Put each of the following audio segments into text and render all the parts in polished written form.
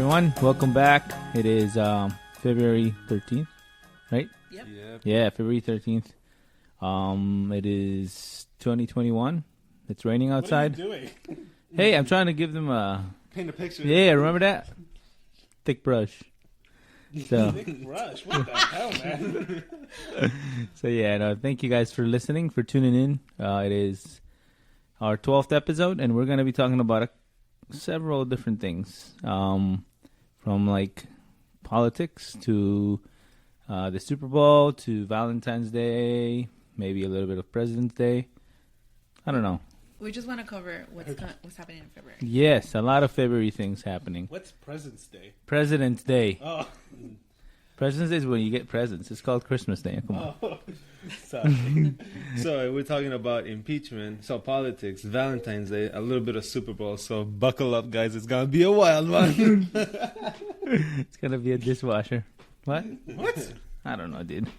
everyone. Welcome back. It is February 13th, right? Yep. Yeah, February 13th. It is 2021. It's raining outside. What are you doing? Hey, I'm trying to give them a... Paint a picture. Yeah, remember that? Thick brush. So, Thick brush. What the hell, man? so yeah, no, thank you guys for listening, for tuning in. It is our 12th episode, and we're going to be talking about several different things. From like politics to the Super Bowl to Valentine's Day, maybe a little bit of President's Day. I don't know. We just want to cover what's happening in February. Yes, a lot of February things happening. What's President's Day? President's Day. Oh. President's Day is when you get presents. It's called Christmas Day. Come on. Oh. Sorry. So we're talking about impeachment, so politics, Valentine's Day, a little bit of Super Bowl. So buckle up, guys. It's going to be a wild one. It's going to be a dishwasher. What? What? I don't know, dude.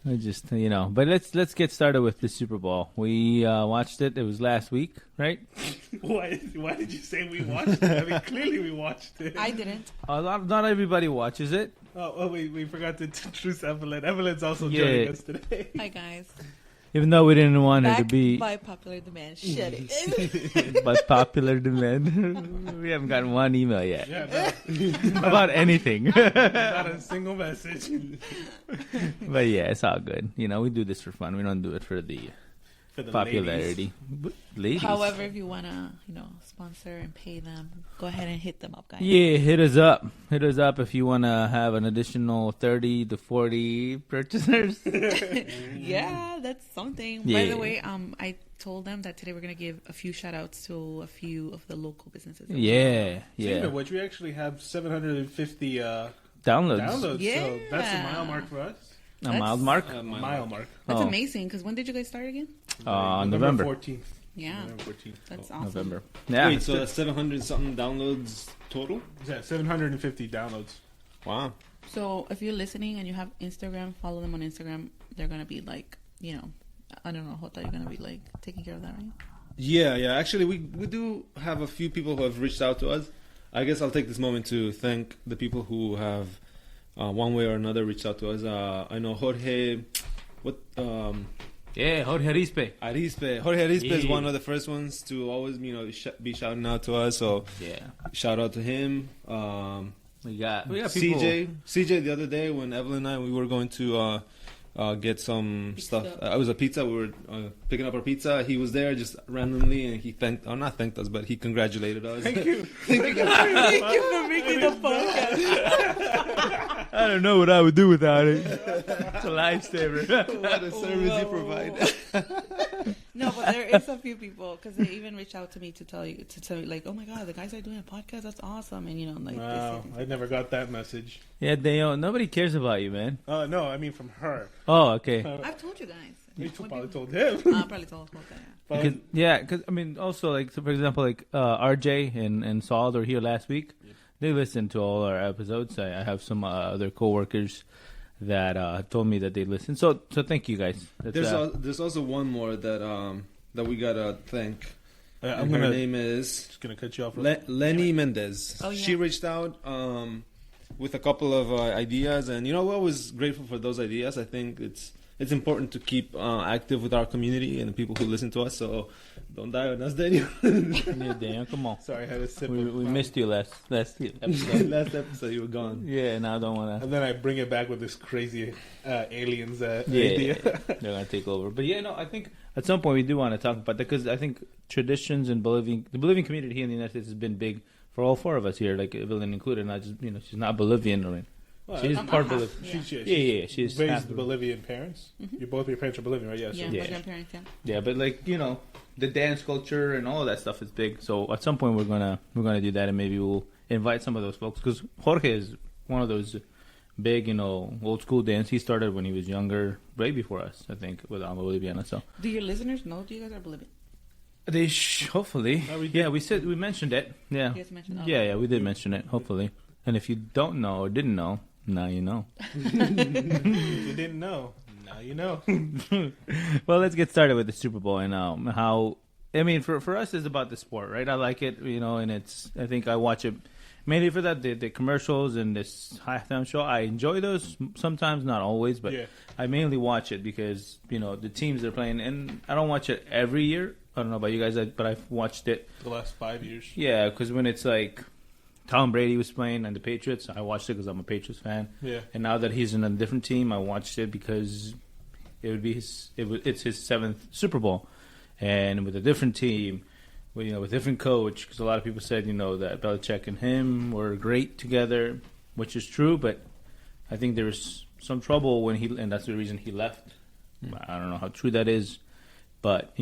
I just, but let's get started with the Super Bowl. We watched it. It was last week, right? Why did you say we watched it? I mean, clearly we watched it. I didn't. Not everybody watches it. Oh, we forgot to introduce Evelyn. Evelyn's also joining us today. Hi, guys. Even though we didn't want her to be... by popular demand. Shut it. by popular demand. We haven't gotten one email yet. Yeah, no. About anything. Not a single message. But yeah, it's all good. We do this for fun. We don't do it for the popularity. Ladies. However, if you want to, sponsor and pay them, go ahead and hit them up, guys. Yeah, hit us up. Hit us up if you want to have an additional 30 to 40 purchasers. Yeah, that's something. Yeah. By the way, I told them that today we're going to give a few shout-outs to a few of the local businesses. Yeah. Speaking of which, we actually have 750 Downloads. Yeah. So that's a mile mark for us. A mile mark? A mile mark. That's Oh. amazing, because when did you guys start again? November 14th. Yeah. November 14th. That's awesome. November. Yeah. Wait, so that's 700 something downloads total? Yeah, 750 downloads. Wow. So if you're listening and you have Instagram, follow them on Instagram. They're going to be like, I don't know, Jota, you're going to be like taking care of that, right? Yeah. Actually, we do have a few people who have reached out to us. I guess I'll take this moment to thank the people who have, one way or another, reached out to us. I know Jorge, Yeah, Jorge Arispe. Jorge Arispe is Yeah. one of the first ones to always, be shouting out to us. So Yeah. shout out to him. We got people. CJ the other day when Evelyn and I, we were going to get some stuff. It was a pizza. We were picking up our pizza. He was there just randomly, and he not thanked us, but he congratulated us. Thank you. Thank you for making the podcast. I don't know what I would do without it. It's a lifesaver. What a service you provide. No, but there is a few people, because they even reached out to me to tell you, like, oh my God, the guys are doing a podcast. That's awesome. And, like, Wow, I never got that message. Yeah, nobody cares about you, man. No, I mean from her. Oh, okay. I've told you guys. You probably told him. Probably told that, yeah. But Because I mean, also like so for example, like RJ and Saul were here last week. They listened to all our episodes. I have some other coworkers that told me that they listened. So thank you guys. There's also one more that we gotta thank. her name is just gonna cut you off. Lenny Mendez. Oh, yeah. She reached out with a couple of ideas, and we're always grateful for those ideas. I think it's important to keep active with our community and the people who listen to us. So don't die on us, Daniel. Yeah, Dan, come on. Sorry, I had a sip. We missed you last episode. Last episode you were gone. Yeah, now I don't want to. And then I bring it back with this crazy aliens idea. Yeah, they're gonna take over. But yeah, no, I think at some point we do want to talk about that because I think traditions in the Bolivian community here in the United States has been big for all four of us here, like Evelyn included. Not just she's not Bolivian, I mean, Well, she's I'm part half, Bolivian. yeah. She's raised half Bolivian parents. Mhm. Both your parents are Bolivian, right? Yes. Yeah, Yeah. my grandparents, yeah. Yeah, but like the dance culture and all of that stuff is big. So at some point we're gonna do that, and maybe we'll invite some of those folks because Jorge is one of those big, old school dance. He started when he was younger, way before us, I think, with Alma Boliviana. So Do your listeners know you guys are Bolivian? they hopefully, Oh, we did. yeah, we mentioned it, yeah, You guys mentioned yeah, we did mention it, hopefully. And if you don't know or didn't know, now you know. If you didn't know, now you know. Well, let's get started with the Super Bowl and how. I mean, for us, it's about the sport, right? I like it, and I think I watch it mainly for that the commercials and this halftime show. I enjoy those sometimes, not always, but I mainly watch it because the teams they're playing, and I don't watch it every year. I don't know about you guys, but I've watched it the last 5 years. Yeah, because when it's like Tom Brady was playing and the Patriots, I watched it because I'm a Patriots fan. Yeah. And now that he's in a different team, I watched it because it's his 7th Super Bowl, and with a different team, with different coach. Because a lot of people said that Belichick and him were great together, which is true. But I think there was some trouble and that's the reason he left. I don't know how true that is, but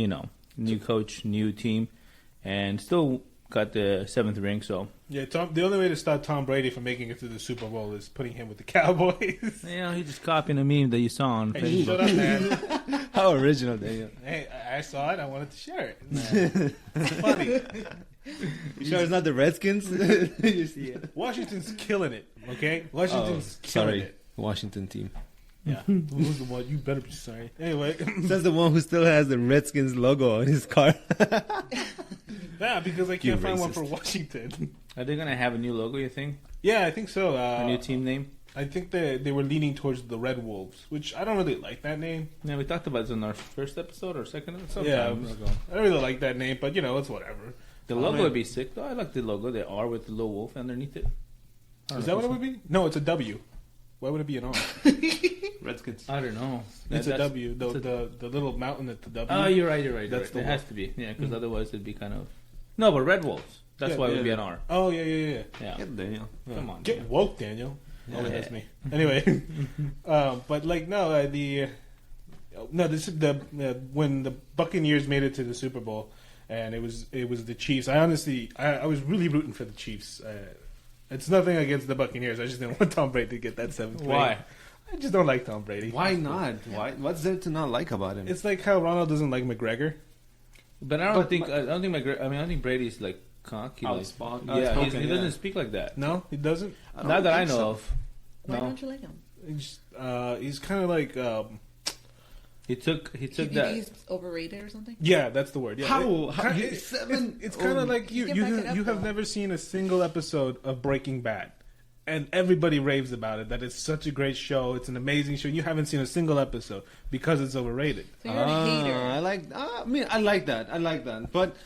new coach, new team, and still got the 7th ring. So yeah, the only way to stop Tom Brady from making it to the Super Bowl is putting him with the Cowboys. He just copying a meme that you saw on Facebook. Shut up, man. How original, Daniel. Hey, I saw it. I wanted to share it. It's funny. You sure it's not the Redskins? You see it. Washington's killing it. Okay, Washington's killing it. Washington team. Yeah, who's the one? You better be sorry. Anyway, that's the one who still has the Redskins logo on his car. Yeah, because I can't find one for Washington. Are they gonna have a new logo? You think? Yeah, I think so. A new team name? I think they were leaning towards the Red Wolves, which I don't really like that name. Yeah, we talked about this in our first episode or second episode. Yeah, I don't really like that name, but it's whatever. The logo would be sick though. I like the logo. The R with the little wolf underneath it. Is that what it would be? No, it's a W. Why would it be an R? Redskins. I don't know. It's a W. The little mountain at the W. Oh, you're right. That's it has to be. Yeah, because otherwise it'd be kind of... No, but Red Wolves. That's why it would be an R. Oh, yeah. Get Daniel. Come on. Get woke, Daniel. Yeah. Oh, that's me. Anyway. But when the Buccaneers made it to the Super Bowl and it was the Chiefs, I was really rooting for the Chiefs. It's nothing against the Buccaneers. I just didn't want Tom Brady to get that 7th ring. Why? I just don't like Tom Brady. Why not? What's there to not like about him? It's like how Ronald doesn't like McGregor. But I don't think Brady's like cocky. He doesn't speak like that. No, he doesn't. Not that I know of. Why don't you like him? He's kind of like. He took that. He's overrated or something. Yeah, that's the word. Yeah. How it's kind of like you have never seen a single episode of Breaking Bad, and everybody raves about it. That it's such a great show. It's an amazing show. You haven't seen a single episode because it's overrated. So you're a hater. I like that. But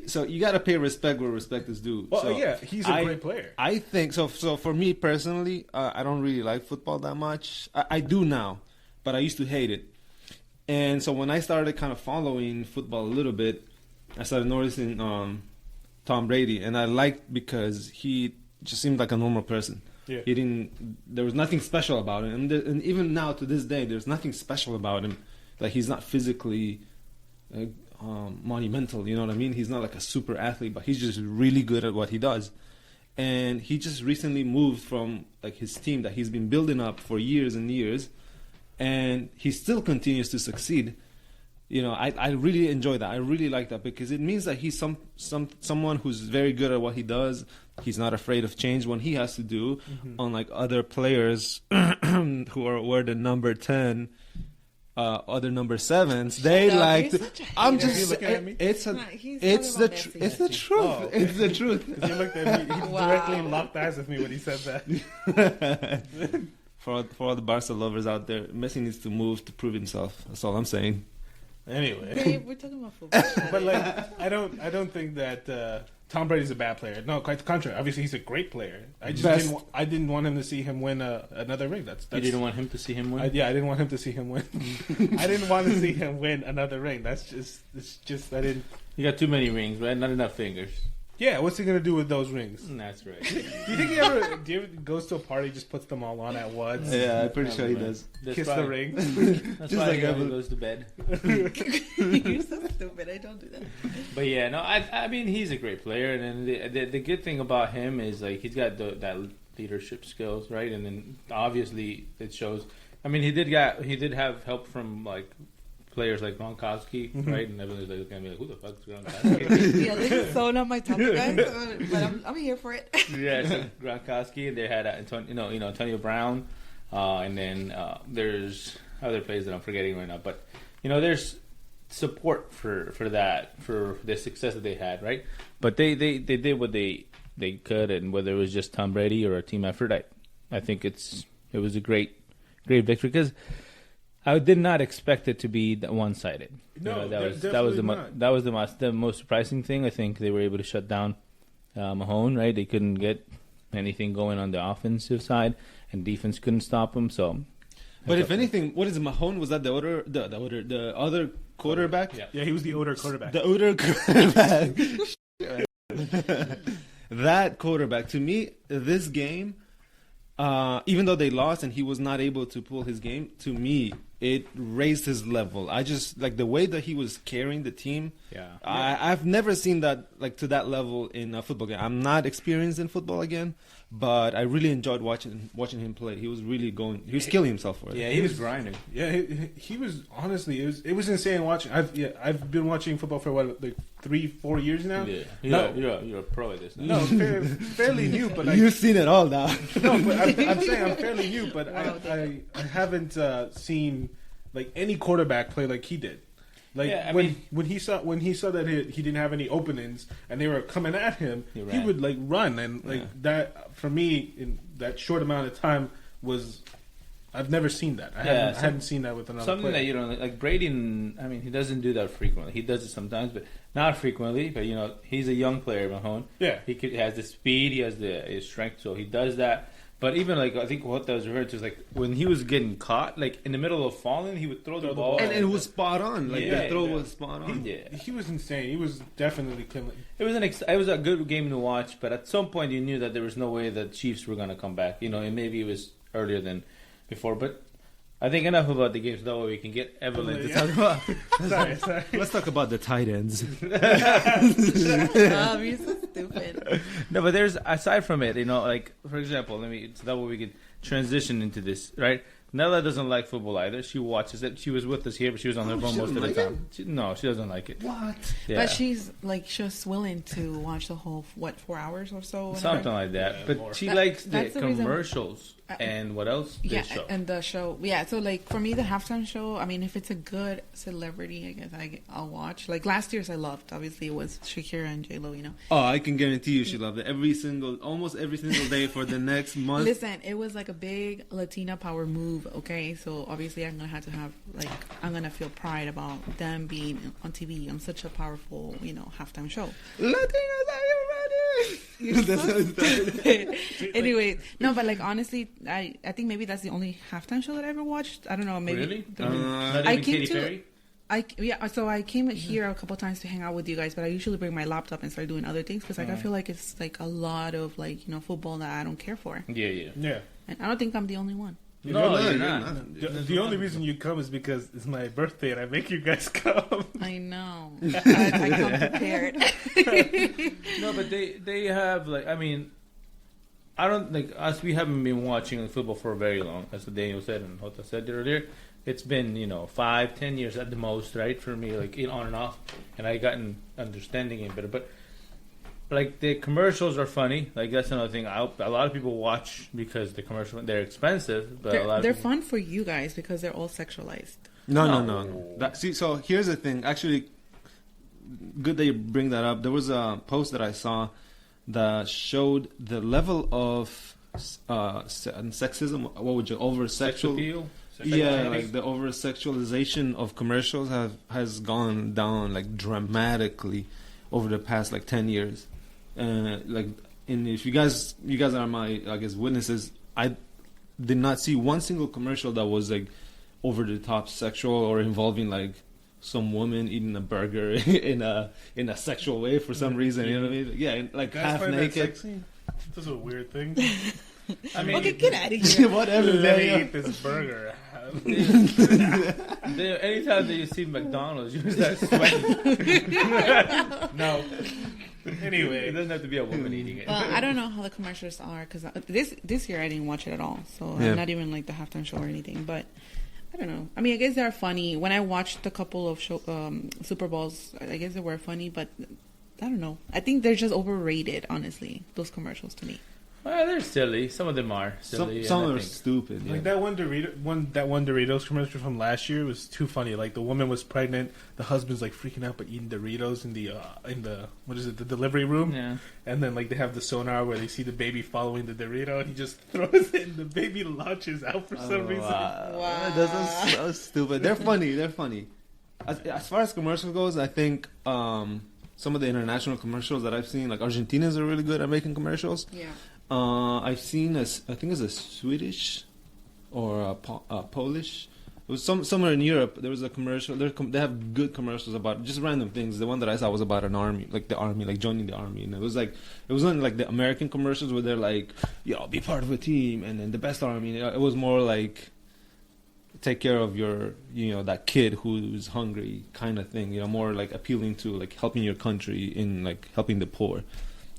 so you got to pay respect where respect is due. Well, so he's a great player. I think so. So for me personally, I don't really like football that much. I do now. But I used to hate it. And so when I started kind of following football a little bit, I started noticing Tom Brady. And I liked because he just seemed like a normal person. Yeah. There was nothing special about him. And even now to this day, there's nothing special about him. Like he's not physically monumental, you know what I mean? He's not like a super athlete, but he's just really good at what he does. And he just recently moved from like his team that he's been building up for years and years. And he still continues to succeed. I really enjoy that. I really like that because it means that he's someone who's very good at what he does. He's not afraid of change when he has to do. Unlike other players who were the number 10, other number 7s, they like. I'm just. It's the truth. Oh. It's the truth. He looked at me. He directly locked eyes with me when he said that. For all the Barca lovers out there, Messi needs to move to prove himself. That's all I'm saying. Anyway, Babe, we're talking about football. But I don't think that Tom Brady's a bad player. No, quite the contrary. Obviously, he's a great player. I didn't want him to see him win another ring. That's you didn't want him to see him win. I didn't want him to see him win. I didn't want to see him win another ring. It's just I didn't. You got too many rings, right? Not enough fingers. Yeah, what's he gonna do with those rings? That's right. Do you think he ever goes to a party, just puts them all on at once? Yeah, I'm pretty sure he does. Kiss the rings. That's just why he never goes to bed. You're so stupid. I don't do that. But yeah, no, I mean he's a great player, and then the good thing about him is like he's got that leadership skills, right? And then obviously it shows. I mean he did have help from like players like Gronkowski, right? And everyone's like looking at me like, who the fuck's Gronkowski? Yeah, this is so not my topic, guys. But I'm here for it. Yeah, so Gronkowski, and they had Antonio Brown, and then there's other players that I'm forgetting right now. But there's support for that, for the success that they had, right? But they did what they they could, and whether it was just Tom Brady or a team effort, I think it was a great victory because I did not expect it to be one-sided. No, that was the most surprising thing. I think they were able to shut down Mahone. Right, they couldn't get anything going on the offensive side, and defense couldn't stop them. So, but if anything, what is it, Mahone? Was that the other quarterback? Yeah, he was the older quarterback. The older quarterback. That quarterback, to me, this game, even though they lost and he was not able to pull his game, to me, it raised his level. I just like the way that he was carrying the team. Yeah. I've never seen that like to that level in a football game. I'm not experienced in football again, but I really enjoyed watching him play. He was really he was killing himself for it. Yeah, he was grinding. Yeah, he was honestly it was insane watching. I've been watching football for what, like 3-4 years now. Yeah, you're a pro at this now. No, fairly new, but you've seen it all now. No, but I'm saying I'm fairly new, but I haven't seen like any quarterback play like he did. Like when he saw that he didn't have any openings and they were coming at him, he would like run, and like that for me in that short amount of time was I've never seen that. I hadn't seen that with another something player. that you know like Brady. I mean, he doesn't do that frequently. He does it sometimes, but not frequently. But you know, he's a young player, Mahone. Yeah, he has the speed, he has his strength, so he does that. But even like I think what that was referred to is like when he was getting caught, like in the middle of falling, he would throw the ball, and it was spot on. Like the throw was spot on. He was insane. He was definitely killing. It was a good game to watch, but at some point you knew that there was no way that Chiefs were going to come back. You know, and maybe it was earlier than before, but. I think enough about the games. That way we can get Evelyn to talk about. Sorry. Let's talk about the tight ends. You're so stupid. No, but there's aside from it, you know, like for example, so that way we can transition into this, right? Nella doesn't like football either. She watches it. She was with us here, but she was on her phone most of the time. She doesn't like it. What? Yeah. But she's willing to watch the whole 4 hours or so. Something like that. Yeah, but she likes the commercials and what else? Yeah, and the show. Yeah, so like for me, the halftime show. I mean, if it's a good celebrity, I guess I'll watch. Like last year's, I loved. Obviously, it was Shakira and J-Lo. You know. Oh, I can guarantee you, she loved it almost every single day for the next month. Listen, it was like a big Latina power move. Okay, so obviously I'm gonna have to have I'm gonna feel pride about them being on TV on such a powerful, you know, halftime show. Latinos, are you ready? You're so stupid. Anyway, no, but like honestly, I think maybe that's the only halftime show that I ever watched. I don't know, maybe. Really? Not even Katy Perry? So I came here a couple times to hang out with you guys, but I usually bring my laptop and start doing other things because I feel like it's like a lot of like, you know, football that I don't care for. Yeah. And I don't think I'm the only one. No, you're not. The only reason you come is because it's my birthday and I make you guys come. I know. I come prepared. No, but they have like, I mean, I don't like us. We haven't been watching football for very long, as Daniel said and Jota said earlier. It's been 5-10 years at the most, right? For me, like on and off, and I gotten understanding it better, but. Like the commercials are funny. Like that's another thing. A lot of people watch because the commercials they're expensive, but they're fun for you guys because they're all sexualized. No. So here's the thing. Actually, good that you bring that up. There was a post that I saw that showed the level of sexism. What would you over sexual? Yeah, like the over sexualization of commercials has gone down like dramatically over the past like 10 years. And if you guys are my witnesses, I did not see one single commercial that was like over the top sexual or involving like some woman eating a burger in a sexual way for some reason. You know what I mean? Yeah, like half naked. That's a weird thing. I mean, okay, get out of here. Whatever. Let me eat this burger. Anytime that you see McDonald's, you start sweating. No. Anyway, it doesn't have to be a woman eating it. Well, I don't know how the commercials are because this year I didn't watch it at all, so I'm not even like the halftime show or anything. But I don't know. I mean, I guess they're funny. When I watched a couple of Super Bowls, I guess they were funny, but I don't know. I think they're just overrated, honestly. Those commercials to me. Well, they're silly. Some of them are silly. Some are stupid. Yeah. Like that one Doritos commercial from last year was too funny. Like the woman was pregnant, the husband's like freaking out by eating Doritos in the what is it, the delivery room? Yeah. And then like they have the sonar where they see the baby following the Dorito, and he just throws it, and the baby launches out for some reason. Wow. Those are so stupid. They're funny. They're funny. As far as commercials goes, I think some of the international commercials that I've seen, like Argentinians are really good at making commercials. Yeah. I've seen I think it's a Swedish or a Polish. It was somewhere in Europe. There was a commercial. They have good commercials about just random things. The one that I saw was about an army, like the army, like joining the army. And it wasn't like the American commercials where they're like, "Yo, be part of a team," and then the best army. It was more like, take care of your, that kid who's hungry kind of thing. More like appealing to like helping your country in like helping the poor.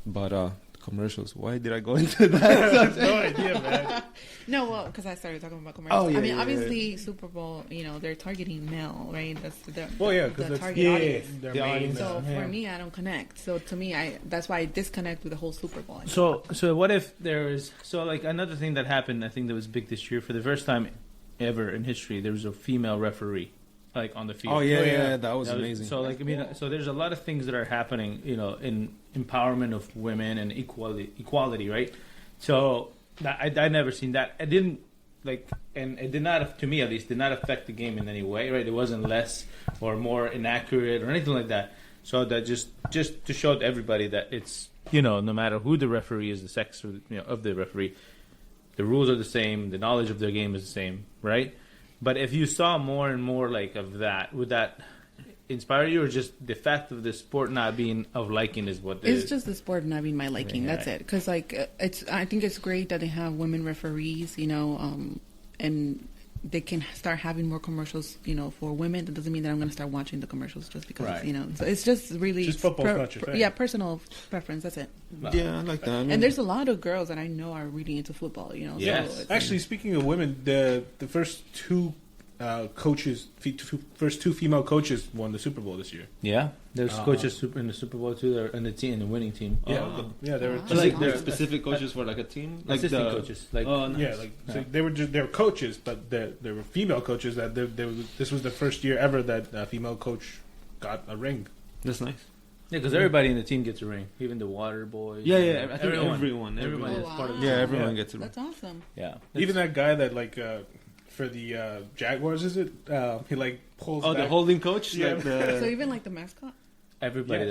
But commercials. Why did I go into that? I have no idea, man. No, well, because I started talking about commercials. Oh, yeah, I mean, yeah, obviously, Super Bowl, they're targeting male, right? That's the because target audience. the audience. So for me, I don't connect. So to me, that's why I disconnect with the whole Super Bowl. So what if there is like another thing that happened? I think that was big this year for the first time ever in history. There was a female referee, like on the field. Oh yeah, that was amazing. So like so there's a lot of things that are happening, in empowerment of women and equality, right? So I never seen that. I didn't and it did not, to me at least, did not affect the game in any way, right? It wasn't less or more inaccurate or anything like that. So that just to show to everybody that it's no matter who the referee is, the sex of the referee, the rules are the same, the knowledge of their game is the same, right? But if you saw more and more like of that, would that inspire you, or just the fact of the sport not being of liking is what? It's just the sport not being my liking. Yeah, that's it. Because I think it's great that they have women referees, and they can start having more commercials, for women. That doesn't mean that I'm going to start watching the commercials just because, So it's just really just football's not your thing. Yeah, personal preference. That's it. Yeah, I like that. I mean, and there's a lot of girls that I know are really into football. Yes. So Actually, speaking of women, the first two first two female coaches won the Super Bowl this year. Yeah, there's coaches in the Super Bowl too. They're in the winning team. They were they're specific coaches for like a team, like assistant coaches. Like nice. So they were coaches, but there were female coaches that this was the first year ever that a female coach got a ring. That's nice. Yeah, because everybody in the team gets a ring, even the water boys. Yeah. I think everyone is part of. Yeah, everyone gets a ring. That's awesome. Yeah, even that guy that for the Jaguars, is it? He pulls. Oh, back. the holding coach. Yeah. So even the mascot, everybody.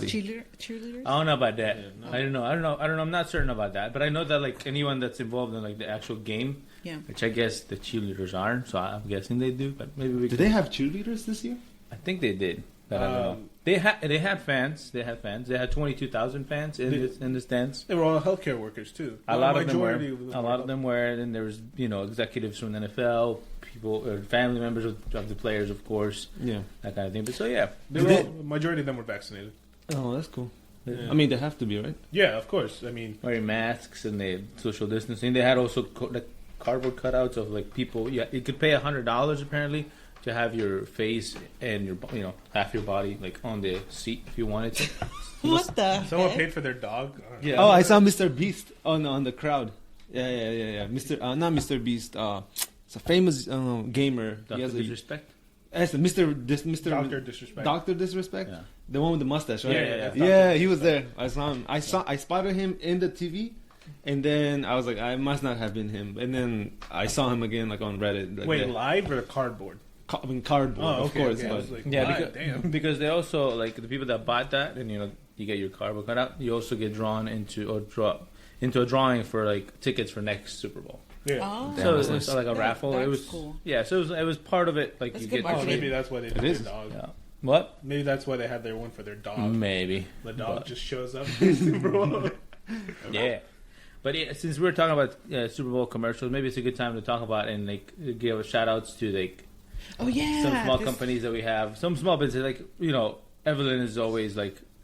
cheerleaders. I don't know about that. Yeah, no. I don't know. I'm not certain about that. But I know that anyone that's involved in the actual game, which I guess the cheerleaders aren't. So I'm guessing they do. But maybe we. Did they have cheerleaders this year? I think they did. But I don't know. They had fans. They had 22,000 fans in the stands. They were all healthcare workers too. A lot of them were. And there was executives from the NFL, people, family members of the players, of course. Yeah, that kind of thing. But so yeah, majority of them were vaccinated. Oh, that's cool. Yeah. I mean, they have to be, right? Yeah, of course. I mean, wearing masks and they social distancing. They had also cardboard cutouts of people. Yeah, you could pay $100 apparently to have your face and your half your body on the seat if you wanted to. What the? Someone paid for their dog. Yeah. Oh, I saw Mr. Beast on the crowd. Yeah. Not Mr. Beast. It's a famous gamer. Dr. Disrespect. Yes, Mr. Dr. Disrespect. Dr. Disrespect. Yeah. The one with the mustache, right? Yeah, he was there. I saw him. I spotted him in the TV. And then I was like, I must not have been him. And then I saw him again on Reddit. Wait, live or cardboard? Cardboard, of course. Okay. But because they also the people that bought that, and you get your cardboard cut out. You also get drawn into a drawing for tickets for next Super Bowl. Yeah. Oh. So it was like a raffle. That's it was cool. Yeah. So it was part of it. That's You good get. marketing. Maybe that's why they did their dog. Yeah. What? Maybe that's why they had their one for their dog. Maybe The dog just shows up in Super Bowl. Yeah. But since we're talking about Super Bowl commercials, maybe it's a good time to talk about and give shout outs to Oh yeah, some small companies that we have. Some small businesses Evelyn is always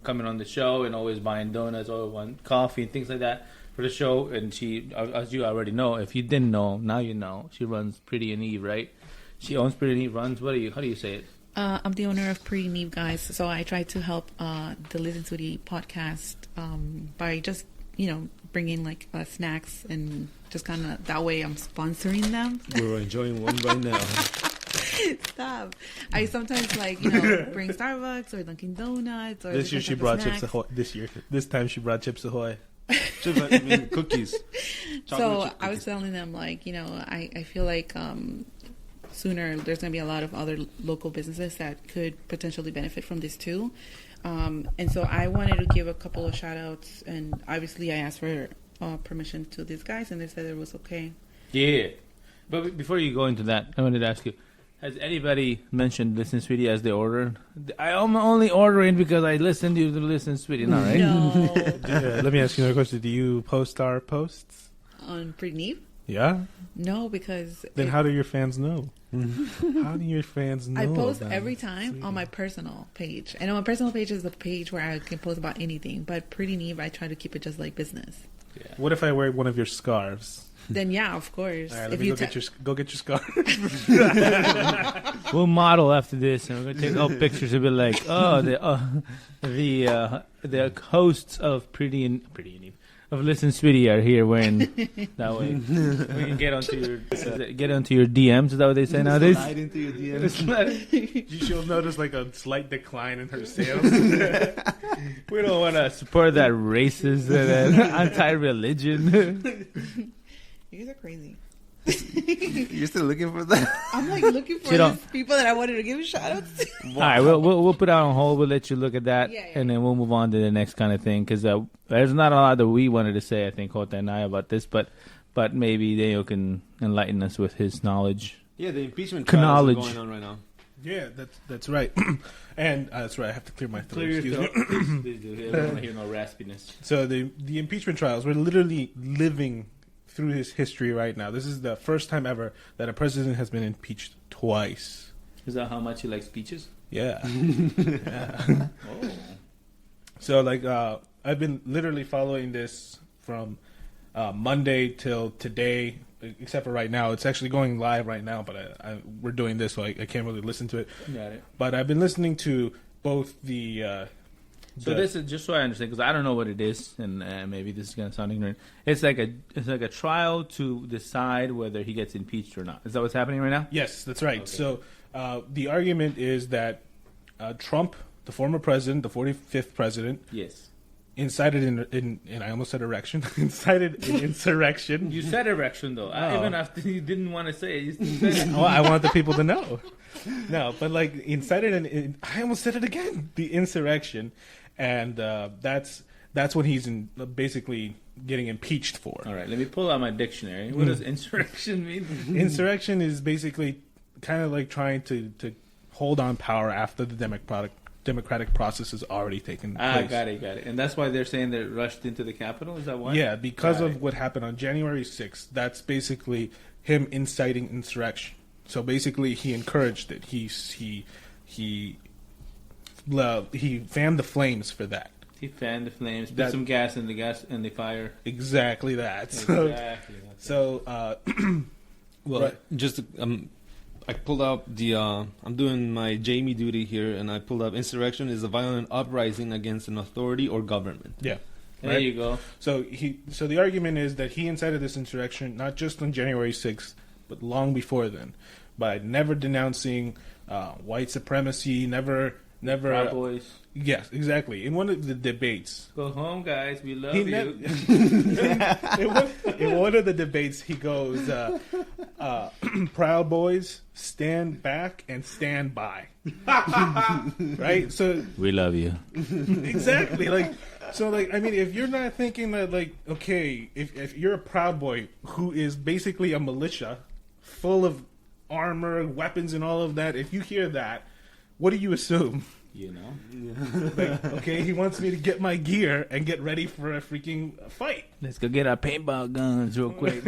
coming on the show and always buying donuts or one coffee and things like that for the show. And she, as you already know, if you didn't know, now you know. She runs Pretty and Eve, right? She owns Pretty and Eve. Runs. How do you say it? I'm the owner of Pretty and Eve, guys. So I try to help the Listen to the podcast by just bringing like snacks and just kind of that way I'm sponsoring them. We're enjoying one right now. Stop. I sometimes bring Starbucks or Dunkin' Donuts or this year she brought Chips Ahoy. This time she brought Chips Ahoy. Cookies. So I was telling them I feel like sooner there's going to be a lot of other local businesses that could potentially benefit from this too. And so I wanted to give a couple of shout outs, and obviously I asked for permission to these guys and they said it was okay. Yeah. But before you go into that, I wanted to ask you, has anybody mentioned Listen Sweetie as they order? I'm only ordering because I listened to you to Listen Sweetie, not right? No. Let me ask you another question. Do you post our posts? On Pretty Neve? Yeah? No, because... Then how do your fans know? How do your fans know? I post every time on my personal page. And on my personal page is the page where I can post about anything. But Pretty Neve, I try to keep it just like business. Yeah. What if I wear one of your scarves? Then yeah, of course. All right, let me go get your scarf. We'll model after this, and we're gonna take all pictures and be like, "Oh, the hosts of Pretty and Eve of Listen Sweetie are here wearing that way." We can get onto your DMs. Is that what they say nowadays? Slide into your DMs. She'll notice like a slight decline in her sales. We don't want to support that racist and anti-religion. You guys are crazy. You're still looking for that? I'm looking for these people that I wanted to give shout outs to. All right, we'll put it on hold. We'll let you look at that, Yeah. and then we'll move on to the next kind of thing. Because there's not a lot that we wanted to say, I think, Jota and I, about this, but maybe Deo can enlighten us with his knowledge. Yeah, the impeachment trials are going on right now. Yeah, that's right. And that's right. I have to clear my throat. Clear your Excuse throat. me. Please do. I don't want to hear no raspiness. So the impeachment trials, we're literally living through his history right now. This is the first time ever that a president has been impeached twice. Is that how much you like speeches? Yeah. Yeah. Oh. So I've been literally following this from Monday till today, except for right now. It's actually going live right now, but we're doing this, so I can't really listen to it. Got it. But I've been listening to both the... So this is just so I understand, because I don't know what it is, and maybe this is going to sound ignorant. It's like a trial to decide whether he gets impeached or not. Is that what's happening right now? Yes, that's right. Okay. So the argument is that Trump, the former president, the 45th president, Yes. incited in I almost said erection, incited an insurrection. You said erection, though. Oh. Even after you didn't want to say it, you still said it. Well, I want the people to know. No, but incited I almost said it again. The insurrection, and that's what he's basically getting impeached for. All right, let me pull out my dictionary. What does insurrection mean? Insurrection is basically kind of like trying to hold on power after the democratic process has already taken place. Got it. And that's why they're saying they rushed into the Capitol? Is that why? Yeah, because of what happened on January 6th. That's basically him inciting insurrection. So basically, he encouraged it. He fanned the flames for that. He fanned the flames, put some gas in the fire. Exactly that. Exactly. Well, right. Just I pulled out I'm doing my Jamie duty here, and I pulled up insurrection is a violent uprising against an authority or government. Yeah. There right? you go. So the argument is that he incited this insurrection not just on January 6th, but long before then, by never denouncing white supremacy, never. Proud Boys. Yes, exactly. In one of the debates, go home, guys. We love you. In one of the debates, he goes, "Proud Boys, stand back and stand by." Right? So we love you. Exactly. I mean, if you're not thinking that, okay, if you're a Proud Boy who is basically a militia full of armor, weapons, and all of that, if you hear that, what do you assume? You know? Okay, he wants me to get my gear and get ready for a freaking fight. Let's go get our paintball guns real quick.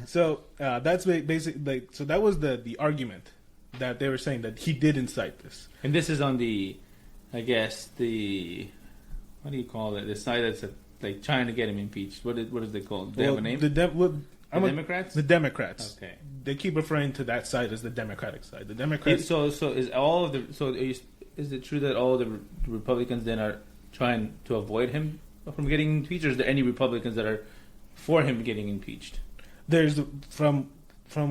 So that's basically, so that was the argument that they were saying that he did incite this. And this is on the, I guess, what do you call it? The side that's trying to get him impeached. What is they called? Do they have a name? The Democrats? The Democrats. Okay. They keep referring to that side as the Democratic side. The Democrats. So is all of the is it true that all the Republicans then are trying to avoid him from getting impeached, or is there any Republicans that are for him getting impeached? There's from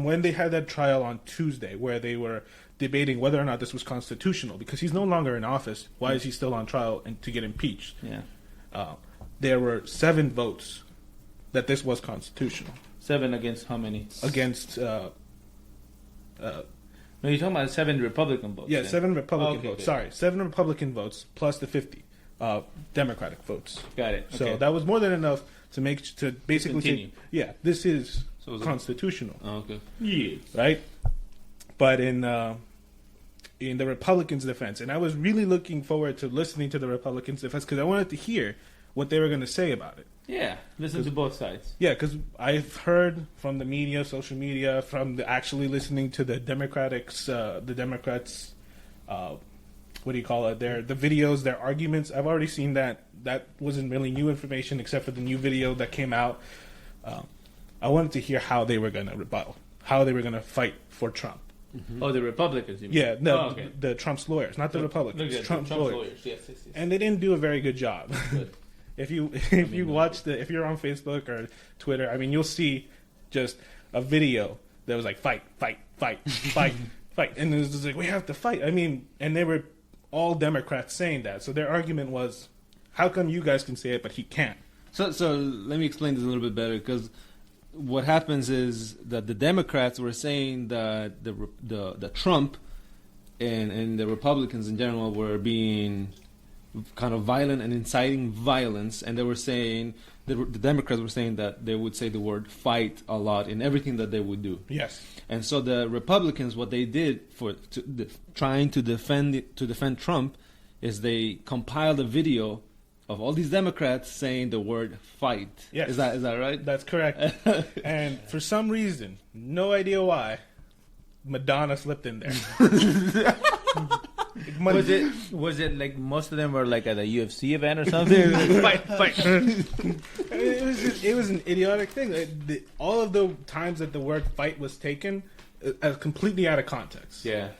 when they had that trial on Tuesday, where they were debating whether or not this was constitutional, because he's no longer in office. Why is he still on trial and to get impeached? Yeah. There were 7 votes that this was constitutional. 7 against how many? Against. No, you're talking about 7 Republican votes. Yeah, then. 7 Republican Okay, votes. good. Sorry, 7 Republican votes plus the 50 Democratic votes. Got it. So Okay. that was more than enough to basically continue. say, this is So was it- constitutional, Oh, okay. Yeah. right? But in the Republicans' defense, and I was really looking forward to listening to the Republicans' defense because I wanted to hear what they were going to say about it. Yeah. Listen to both sides. Yeah, because I've heard from the media, social media, from actually listening to the Democrats, what do you call it? The videos, their arguments. I've already seen that. That wasn't really new information, except for the new video that came out. I wanted to hear how they were going to rebuttal, how they were going to fight for Trump. Oh, the Republicans, you mean? Yeah, no, Oh, okay. the Trump's lawyers, not the Republicans. Look at Trump's Trump's lawyers. lawyers. Yes, yes, yes. And they didn't do a very good job. Good. If you watch if you're on Facebook or Twitter, I mean, you'll see just a video that was like fight, fight, fight, fight, fight, and it was just like we have to fight. I mean, and they were all Democrats saying that. So their argument was, how come you guys can say it but he can't? So let me explain this a little bit better, because what happens is that the Democrats were saying that the Trump and the Republicans in general were being kind of violent and inciting violence, and they were saying the Democrats were saying that they would say the word fight a lot in everything that they would do. Yes. And so the Republicans, what they did trying to defend Trump, is they compiled a video of all these Democrats saying the word fight. Yes. Is that right? That's correct. And for some reason, no idea why, Madonna slipped in there. Was it like most of them were like at a UFC event or something? Fight, fight. It was an idiotic thing. All of the times that the word fight was taken, completely out of context. Yeah.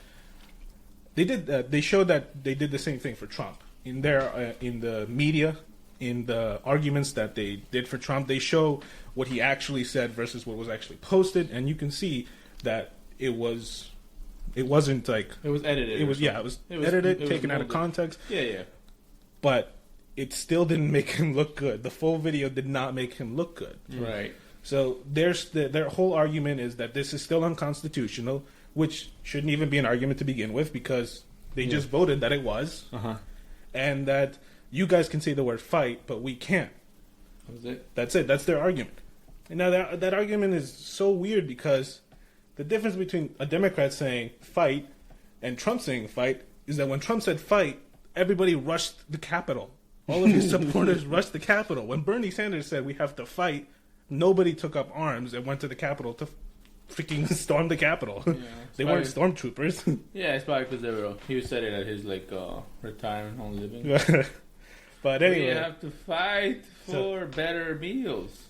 They did. They showed that they did the same thing for Trump in the media, in the arguments that they did for Trump. They show what he actually said versus what was actually posted, and you can see that it wasn't like It was edited. it was edited, taken out of context. Yeah, yeah. But it still didn't make him look good. The full video did not make him look good. Right. So their whole argument is that this is still unconstitutional, which shouldn't even be an argument to begin with, because they just voted that it was, and that you guys can say the word fight, but we can't. That's it. That's their argument. And now that argument is so weird, because the difference between a Democrat saying fight and Trump saying fight is that when Trump said fight, everybody rushed the Capitol. All of his supporters rushed the Capitol. When Bernie Sanders said we have to fight, nobody took up arms and went to the Capitol to freaking storm the Capitol. Yeah, they weren't stormtroopers. Yeah, it's probably because he said it at his retirement home living. But anyway, we have to fight for better meals.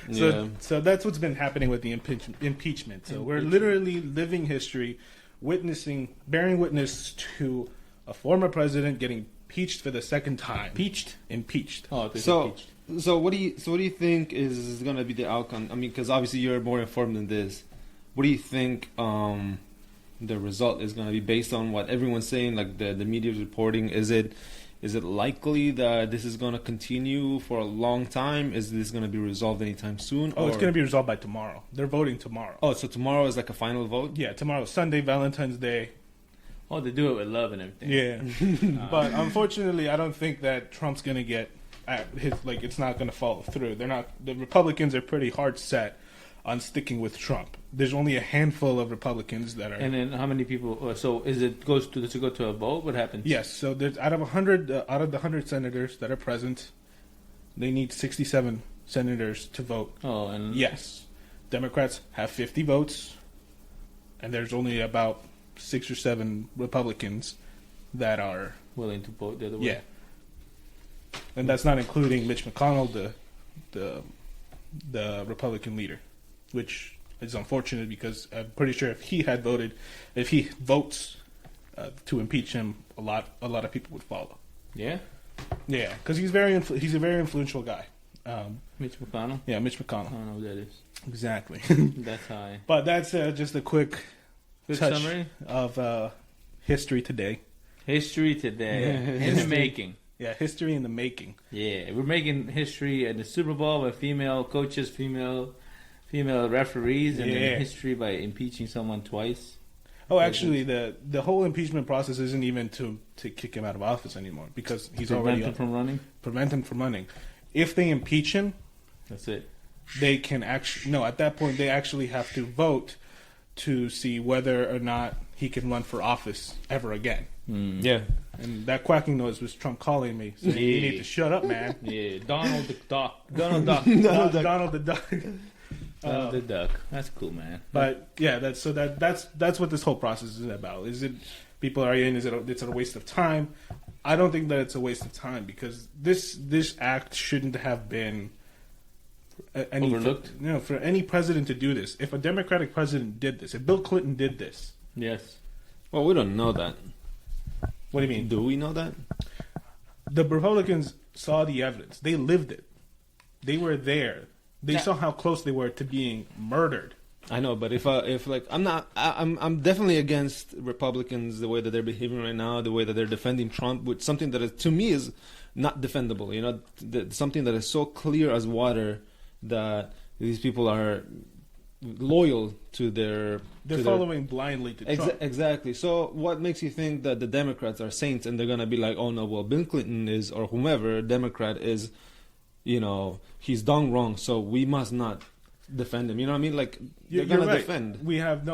No? So that's what's been happening with the impeachment. So we're literally living history, bearing witness to a former president getting impeached for the second time. Impeached. Oh, So what do you think is going to be the outcome? I mean, because obviously you're more informed than this. What do you think the result is going to be based on what everyone's saying, like the media's reporting? Is it likely that this is going to continue for a long time? Is this going to be resolved anytime soon? Oh, it's going to be resolved by tomorrow. They're voting tomorrow. Oh, so tomorrow is like a final vote? Yeah, tomorrow, Sunday, Valentine's Day. Oh, they do it with love and everything. Yeah. But unfortunately, I don't think that Trump's going to get it's not going to follow through. The Republicans are pretty hard set on sticking with Trump. There's only a handful of Republicans that are. And then how many people? So does it go to a vote? What happens? Yes. So there's out of the 100 senators that are present, they need 67 senators to vote. Oh, and yes, Democrats have 50 votes, and there's only about 6 or 7 Republicans that are willing to vote the other way. Yeah. And that's not including Mitch McConnell, the Republican leader, which is unfortunate because I'm pretty sure if he votes to impeach him, a lot of people would follow. Yeah. Yeah, because he's a very influential guy. Mitch McConnell? Yeah, Mitch McConnell. I don't know who that is. Exactly. That's high. But that's just a quick touch summary of history today. History today. In the making. Yeah, history in the making. Yeah, we're making history at the Super Bowl by female coaches, female referees, and then history by impeaching someone twice. Oh, actually, the whole impeachment process isn't even to kick him out of office anymore because he's already prevent him from running. Prevent him from running. If they impeach him, that's it. They can actually at that point they actually have to vote to see whether or not he can run for office ever again. Mm. Yeah. And that quacking noise was Trump calling me, saying, "You need to shut up, man." Yeah, Donald the Duck. Donald Duck. Donald the Duck. Donald the Duck. That's cool, man. But yeah, that's what this whole process is about. Is it people are in? It's a waste of time? I don't think that it's a waste of time because this act shouldn't have been overlooked. For any president to do this. If a Democratic president did this, if Bill Clinton did this, yes. Well, we don't know that. What do you mean? Do we know that? The Republicans saw the evidence. They lived it. They were there. They saw how close they were to being murdered. I know, but if I'm definitely against Republicans the way that they're behaving right now, the way that they're defending Trump with something that is, to me is not defendable. Something that is so clear as water that these people are loyal to their. They're following blindly to Trump. Exactly. So what makes you think that the Democrats are saints and they're gonna be like, oh no, well Bill Clinton is or whomever Democrat is, he's done wrong, so we must not defend him. You know what I mean? Like they're gonna defend.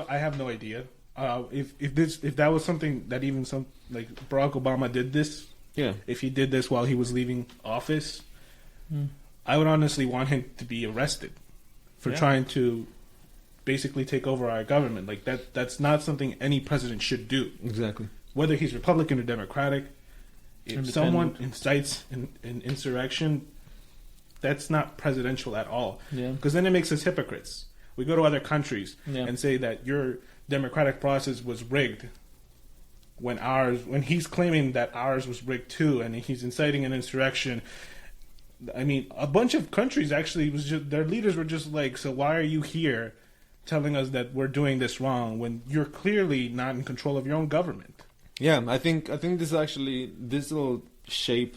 I have no idea. If that was something that even like Barack Obama did this. Yeah. If he did this while he was leaving office, I would honestly want him to be arrested for trying to basically take over our government. Like that's not something any president should do. Exactly. Whether he's Republican or Democratic, if someone incites an insurrection, that's not presidential at all. Yeah. Because then it makes us hypocrites. We go to other countries and say that your democratic process was rigged when he's claiming that ours was rigged too, and he's inciting an insurrection. I mean, a bunch of countries actually their leaders were just like, so why are you here telling us that we're doing this wrong when you're clearly not in control of your own government? Yeah, I think this will shape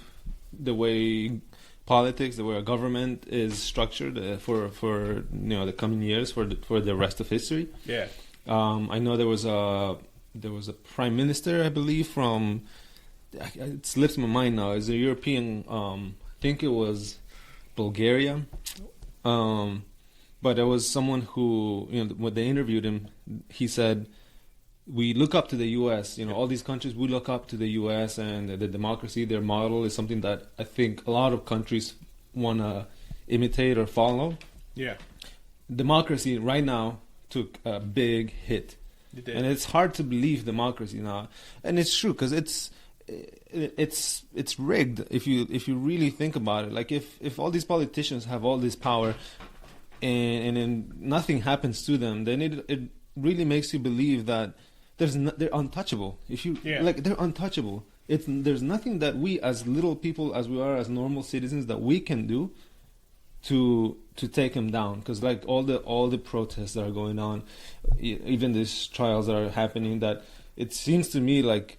the way politics, the way our government is structured for the coming years, for the rest of history. Yeah. I know there was a prime minister, I believe, from, it slips my mind now, it's a European, I think it was Bulgaria. But there was someone who, when they interviewed him, he said, we look up to the U.S., all these countries, we look up to the U.S. and the democracy, their model is something that I think a lot of countries want to imitate or follow. Yeah. Democracy right now took a big hit. It did. And it's hard to believe democracy now. And it's true because it's rigged if you really think about it. Like if all these politicians have all this power and then nothing happens to them, then it really makes you believe that they're untouchable. They're untouchable. There's nothing that we as little people as we are as normal citizens that we can do to take them down. Because like all the protests that are going on, even these trials that are happening, that it seems to me like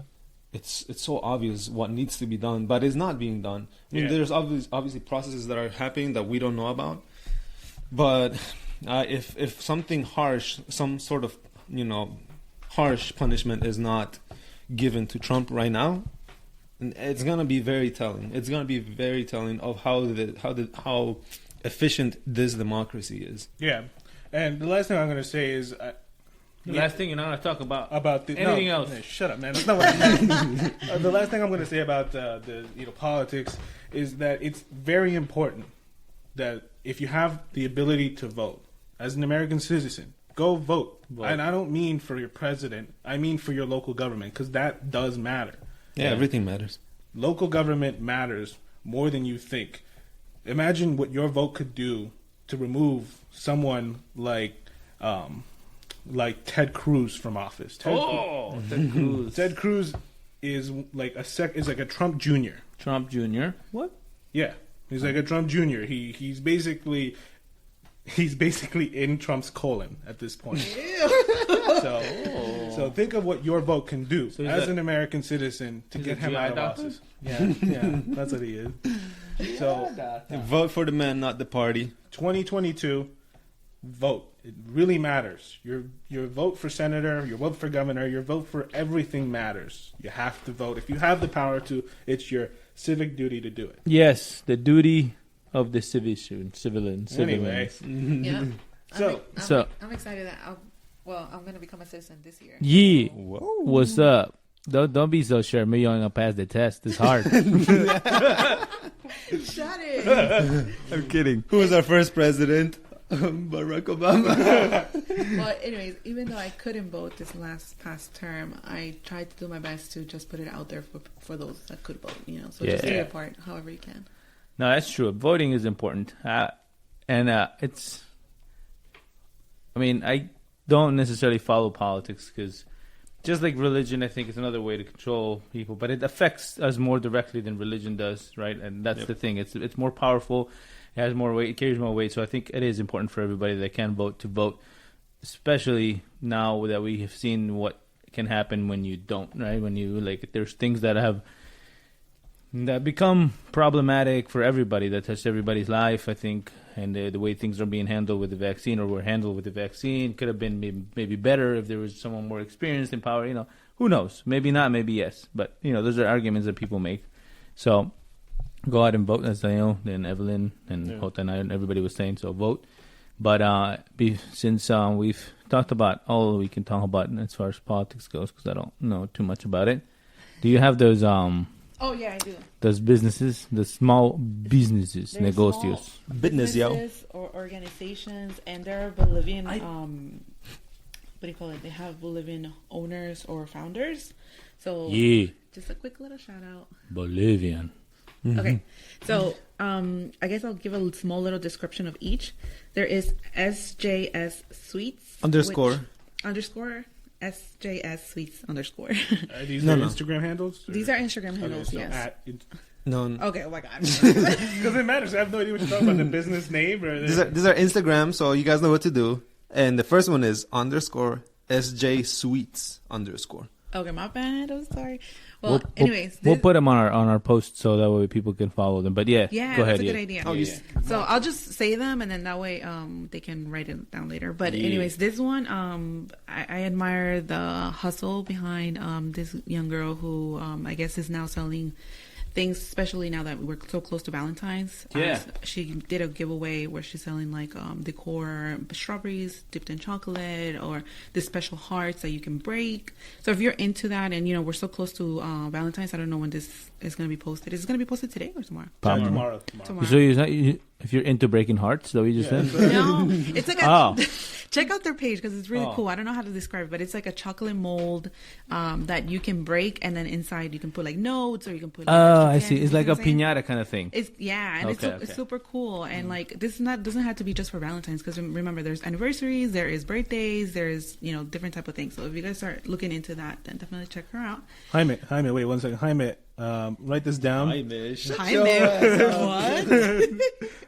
it's so obvious what needs to be done, but it's not being done. I mean, there's obviously processes that are happening that we don't know about. But if something harsh, some sort of harsh punishment is not given to Trump right now, it's gonna be very telling. It's gonna be very telling of how efficient this democracy is. Yeah, and the last thing I'm gonna say is the last thing you're not gonna talk about anything else. No, shut up, man. That's not what I meant. The last thing I'm gonna say about the politics is that it's very important that if you have the ability to vote as an American citizen, go vote. And I don't mean for your president. I mean for your local government, because that does matter. Yeah, everything matters. Local government matters more than you think. Imagine what your vote could do to remove someone like Ted Cruz from office. Ted Cruz. Ted Cruz is like a Trump Jr. Trump Jr. What? Yeah, he's like a Trump Jr. He's basically in Trump's colon at this point. So think of what your vote can do as an American citizen to get him out of office. Yeah, that's what he is. So vote for the man, not the party. 2022, vote. It really matters. Your vote for senator, your vote for governor, your vote for everything matters. You have to vote. If you have the power to, it's your civic duty to do it. Yes, the duty of the civilians. Anyway. Yeah. So I'm excited that I'm going to become a citizen this year. Yeah. Whoa. What's up? Don't be so sure. Maybe I'm gonna pass the test. It's hard. Shut it. I'm kidding. Who was our first president? Barack Obama. Well, anyways, even though I couldn't vote this past term, I tried to do my best to just put it out there for those that could vote. So just do your part however you can. No, that's true. Voting is important, and it's. I mean, I don't necessarily follow politics because, just like religion, I think it's another way to control people, but it affects us more directly than religion does, right? And that's the thing. It's more powerful. It has more weight. It carries more weight. So I think it is important for everybody that can vote to vote, especially now that we have seen what can happen when you don't, right? When you there's things that become problematic for everybody, that touch everybody's life, I think, and the way things are being handled with the vaccine, or were handled with the vaccine, could have been maybe better if there was someone more experienced in power. Who knows? Maybe not, maybe yes. But, those are arguments that people make. So go out and vote, as I know, and Evelyn and Jota and I and everybody was saying, so vote. But since we've talked about all we can talk about as far as politics goes, because I don't know too much about it, do you have those... Oh, yeah, I do. Those businesses, the small businesses, There's negocios. Businesses or organizations, and there are Bolivian, what do you call it? They have Bolivian owners or founders. So, just a quick little shout out. Bolivian. Mm-hmm. Okay, so I guess I'll give a small little description of each. There is SJS Sweets. Underscore SJS Sweets underscore. These are Instagram handles? Or? These are Instagram handles, so yes. No. Okay, oh my God. Because it matters. I have no idea what you're talking about. The business name? Or These are Instagram, so you guys know what to do. And the first one is _ SJ Sweets _ Okay, my bad. I'm sorry. Well, anyways. We'll put them on our post so that way people can follow them. But go ahead. That's a good idea. Oh, so I'll just say them, and then that way they can write it down later. But anyways, this one, I admire the hustle behind this young girl who I guess is now selling things, especially now that we're so close to Valentines. She did a giveaway where she's selling decor, strawberries dipped in chocolate, or the special hearts that you can break. So if you're into that, and we're so close to Valentines, I don't know when this is going to be posted. Is it going to be posted today or tomorrow? Tomorrow. So if you're into breaking hearts, though, you just said? No, it's like check out their page because it's really cool. I don't know how to describe it, but it's like a chocolate mold that you can break, and then inside you can put notes, or you can put. I see. It's like a piñata kind of thing. It's it's super cool, and this doesn't have to be just for Valentine's, because remember, there's anniversaries, there is birthdays, there's different type of things. So if you guys start looking into that, then definitely check her out. Jaime, wait 1 second. Jaime, write this down. Jaime, what?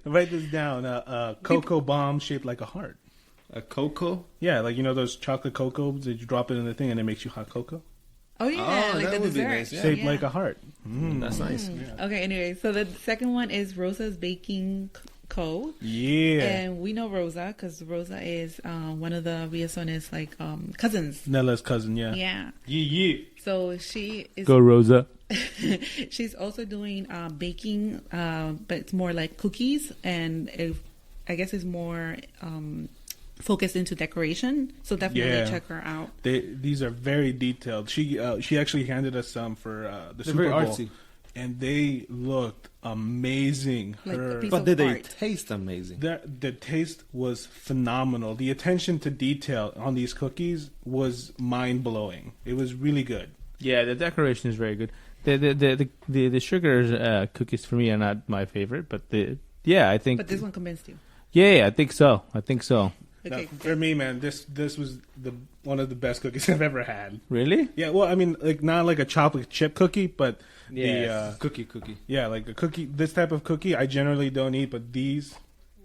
Write this down. Cocoa bomb shaped like a heart. A cocoa? Yeah, those chocolate cocos that you drop it in the thing and it makes you hot cocoa. Oh yeah, like that the would be dessert. nice. Yeah. Shaped like a heart. That's nice. Yeah. Okay, anyway, so the second one is Rosa's Baking Co. Yeah. And we know Rosa because Rosa is one of the Villasones cousins. Nella's cousin, yeah. Yeah. Yeah. So she is. Go Rosa. She's also doing baking, but it's more like cookies, and I guess it's more focused into decoration. So definitely check her out. These are very detailed. She actually handed us some for the Super very Bowl, artsy. and they looked amazing. But did they taste amazing? The taste was phenomenal. The attention to detail on these cookies was mind blowing. It was really good. Yeah, the decoration is very good. The sugar cookies for me are not my favorite, but I think. But this one convinced you. Yeah, I think so. Okay. No, for me, man, this was one of the best cookies I've ever had. Really? Yeah, well, I mean, like not like a chocolate chip cookie, but Yes. Cookie. yeah, like a cookie. This type of cookie I generally don't eat, but these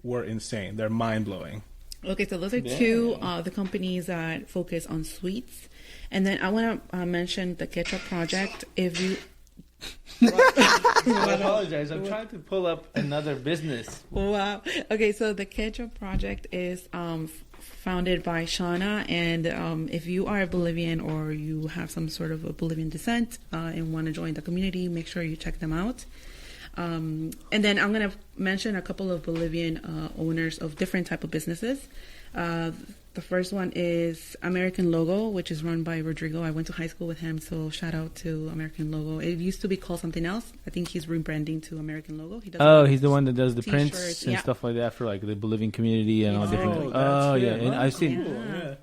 were insane. They're mind blowing. Okay, so those are two the companies that focus on sweets, and then I want to mention the Ketchup Project. If you I apologize. I'm trying to pull up another business. Wow. Okay, so the Ketchup Project is founded by Shauna, and if you are a Bolivian or you have some sort of a Bolivian descent and want to join the community, make sure you check them out. And then I'm going to mention a couple of Bolivian owners of different type of businesses. The first one is American Logo, which is run by Rodrigo. I went to high school with him, so shout out to American Logo. It used to be called something else. I think he's rebranding to American Logo. He does He's the one that does the T-shirts, prints and yeah. stuff like that for like the Bolivian community and all different. that's Yeah, good. and I've seen, Yeah.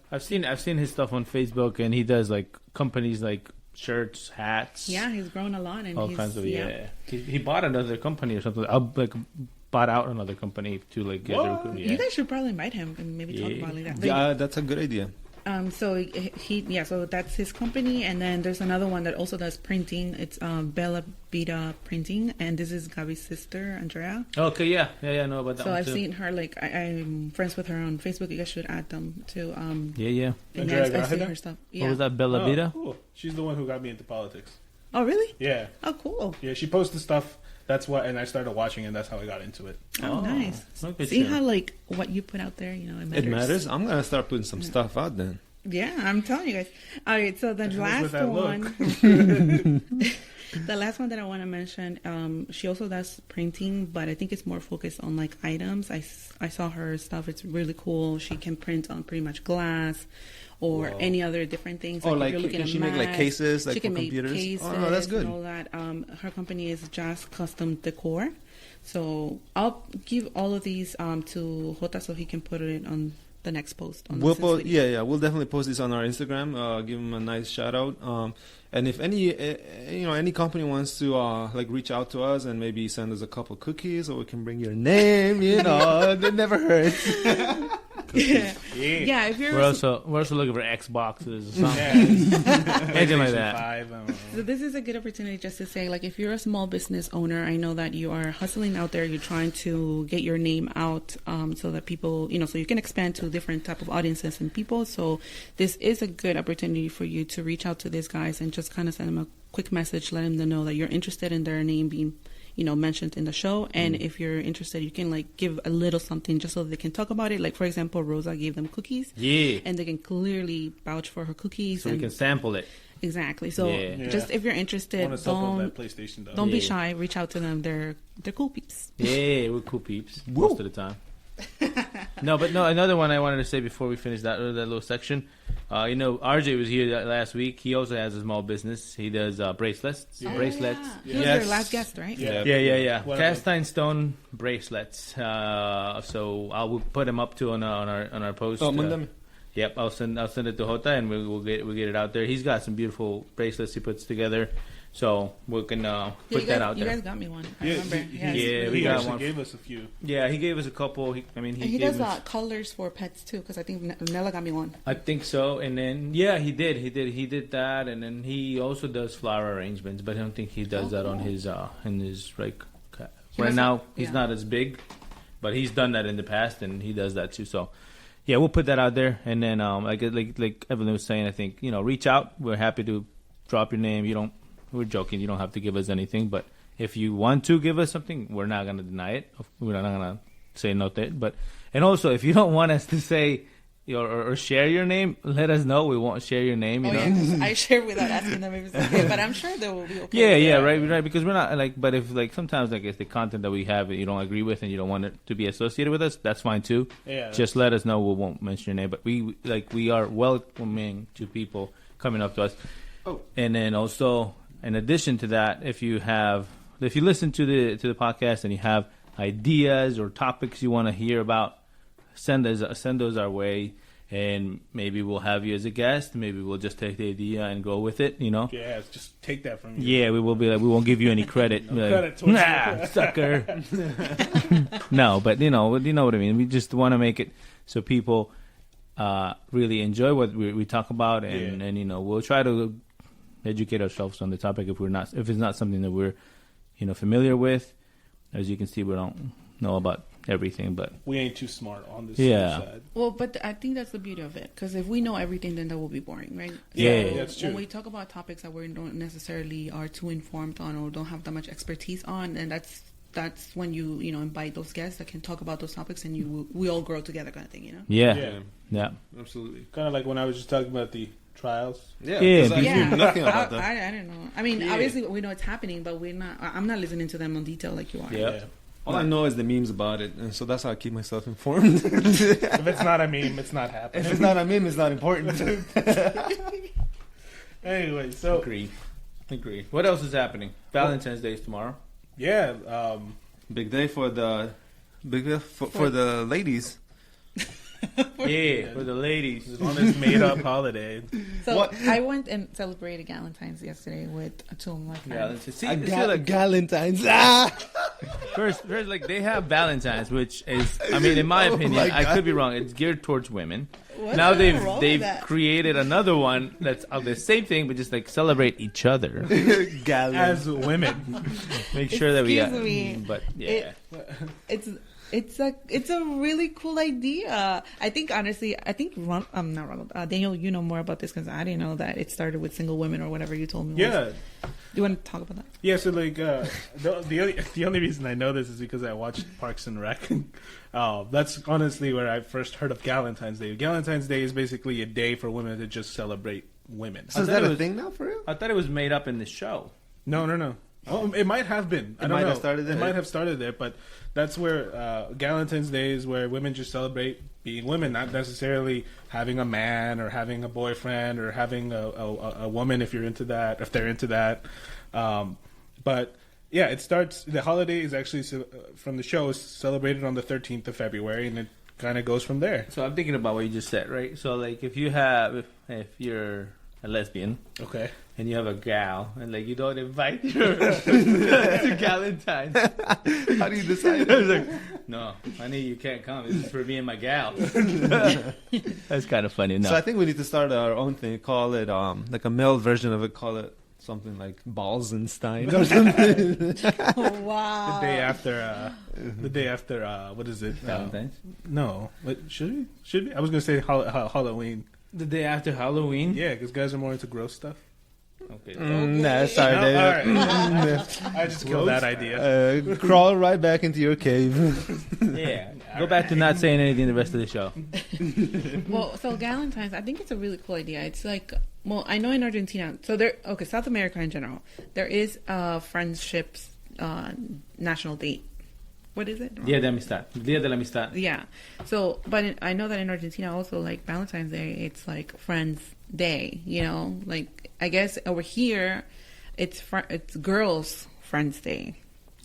I've seen his stuff on Facebook, and he does like companies like shirts, hats. Yeah, he's grown a lot, and all he's, kinds of He bought another company or something. Bought out another company to like get their recruitment. You guys should probably invite him and maybe talk about it like that. Yeah, that's a good idea. So so that's his company, and then there's another one that also does printing. It's Bella Vida Printing, and this is Gabi's sister, Andrea. Okay, yeah, I know about that So one I've too. seen her, like I'm friends with her on Facebook. You guys should add them to. Yeah. And Andrea I see Grajeda? her stuff. What Yeah. was that, Bella Oh, Vida? cool. She's the one who got me into politics. Oh really? Yeah, Oh cool. yeah. She posted stuff. That's why, and I started watching, and that's how I got into it. Oh, nice. look at See you. how like what you put out there, it matters. It matters. I'm gonna start putting some stuff out then. Yeah, I'm telling you guys. All right, so the With last that one, look. the last one that I want to mention, she also does printing, but I think it's more focused on like items. I saw her stuff; it's really cool. She can print on pretty much glass or any other different things. Oh, if like you're looking can at she make like masks, cases like she for can make computers? cases Oh, no, that's good. and all that. Her company is Jazz Custom Decor. So I'll give all of these to Jota so he can put it on the next post. On We'll the post, we'll definitely post this on our Instagram. Give them a nice shout out. And if any company wants to like reach out to us and maybe send us a couple cookies, or we can bring your name. It never hurts. Yeah, if you're We're also looking for Xboxes or something. Anything like that. 5, I don't know. So this is a good opportunity just to say, like, if you're a small business owner, I know that you are hustling out there. You're trying to get your name out so that people, so you can expand to different type of audiences and people. So this is a good opportunity for you to reach out to these guys and just kind of send them a quick message, letting them know that you're interested in their name being mentioned in the show. And if you're interested, you can like give a little something just so they can talk about it. Like, for example, Rosa gave them cookies. Yeah. And they can clearly vouch for her cookies. So we and can sample it. Exactly. So just if you're interested, Want to suck on that PlayStation though. don't be shy. Reach out to them. They're cool peeps. Yeah, we're cool peeps most of the time. Another one I wanted to say before we finish that little section. RJ was here last week. He also has a small business. He does bracelets. Bracelets. He was your last guest, right? Yeah. One of Cast iron stone bracelets. So I'll put him up on our post. Yep, I'll send it to Jota, and we'll get it out there. He's got some beautiful bracelets he puts together. So we can put that out there. You guys got me one. I remember. We got actually one. gave us a few. Yeah, he gave us a couple. He He gave does us, colors for pets too, because I think Nella got me one. I think so. And then he did that, and then he also does flower arrangements, but I don't think he does that on his in his like right now. He's not as big, but he's done that in the past, and he does that too. So yeah, we'll put that out there, and then like Evelyn was saying, I think reach out. We're happy to drop your name. We're joking. You don't have to give us anything, but if you want to give us something, we're not going to deny it. We're not going to say no to it. And also, if you don't want us to say or share your name, let us know. We won't share your name. I share without asking them if it's okay, but I'm sure they will be okay. Yeah, right. Because we're not but if sometimes if the content that we have you don't agree with and you don't want it to be associated with us, that's fine too. Yeah, just let us know. We won't mention your name, but we are welcoming to people coming up to us. Oh, and then also. In addition to that, if you listen to the podcast and you have ideas or topics you want to hear about, send those our way, and maybe we'll have you as a guest. Maybe we'll just take the idea and go with it. Yeah, just take that from you. Yeah, we will be we won't give you any credit. Credit, sucker. No, but you know what I mean. We just want to make it so people really enjoy what we talk about, and you know, we'll try to educate ourselves on the topic if it's not something that we're, you know, familiar with. As you can see, we don't know about everything, but we ain't too smart on this side. Well, but I think that's the beauty of it, because if we know everything, then that will be boring, right? Yeah, that's true. When we talk about topics that we don't necessarily are too informed on or don't have that much expertise on, and that's when you know, invite those guests that can talk about those topics, and we all grow together, kind of thing, you know? Yeah, absolutely. Kind of like when I was just talking about the trials. I knew nothing about that. I didn't know. I mean, obviously we know it's happening, but I'm not listening to them in detail like you are. Yeah. All I know is the memes about it, and so that's how I keep myself informed. If it's not a meme, it's not happening. If it's not a meme, it's not important. Anyway, so agree. What else is happening? Valentine's Day is tomorrow. Yeah, big day for the ladies. Yeah, for the ladies. on this made-up holiday. So I went and celebrated Galentines yesterday with two of my friends. Galentines. First, like they have Valentines, which is, I mean, in my opinion, I could be wrong. It's geared towards women. Now they've created another one that's the same thing, but just like celebrate each other As women. Make sure that Excuse me. But yeah, It's a really cool idea. I think honestly, not Ronald. Daniel, you know more about this because I didn't know that it started with single women or whatever you told me. Yeah. Do you want to talk about that? Yeah, so like the only reason I know this is because I watched Parks and Rec. That's honestly where I first heard of Galentine's Day. Galentine's Day is basically a day for women to just celebrate women. So is that a thing now for real? I thought it was made up in the show. No. Oh, it might have been. I don't know. It might have started there, but that's where Galentine's Day is where women just celebrate being women, not necessarily having a man or having a boyfriend or having a woman if they're into that. But yeah, it starts. The holiday is actually from the show is celebrated on the 13th of February, and it kind of goes from there. So I'm thinking about what you just said, right? So like if you're a lesbian, okay, and you have a gal, and like you don't invite her to Galentine's. How do you decide? I was like, no, honey, you can't come. This is for me and my gal. That's kind of funny. No. So I think we need to start our own thing. Call it like a male version of it. Call it something like Balsenstein or something. Oh, wow. The day after, what is it? Valentine's? No, but should we? I was gonna say Halloween. The day after Halloween? Yeah, because guys are more into gross stuff. Okay. Nah, sorry. No, all right. I just killed that idea. Crawl right back into your cave. Yeah. Go back to not saying anything the rest of the show. Well, so Galentine's, I think it's a really cool idea. It's like, well, I know in Argentina, South America in general, there is a friendships national date. What is it? Día de Amistad. Día de la Amistad. Yeah. So, but I know that in Argentina also, like Valentine's Day, it's like Friends Day. You know, like I guess over here, it's Girls Friends Day.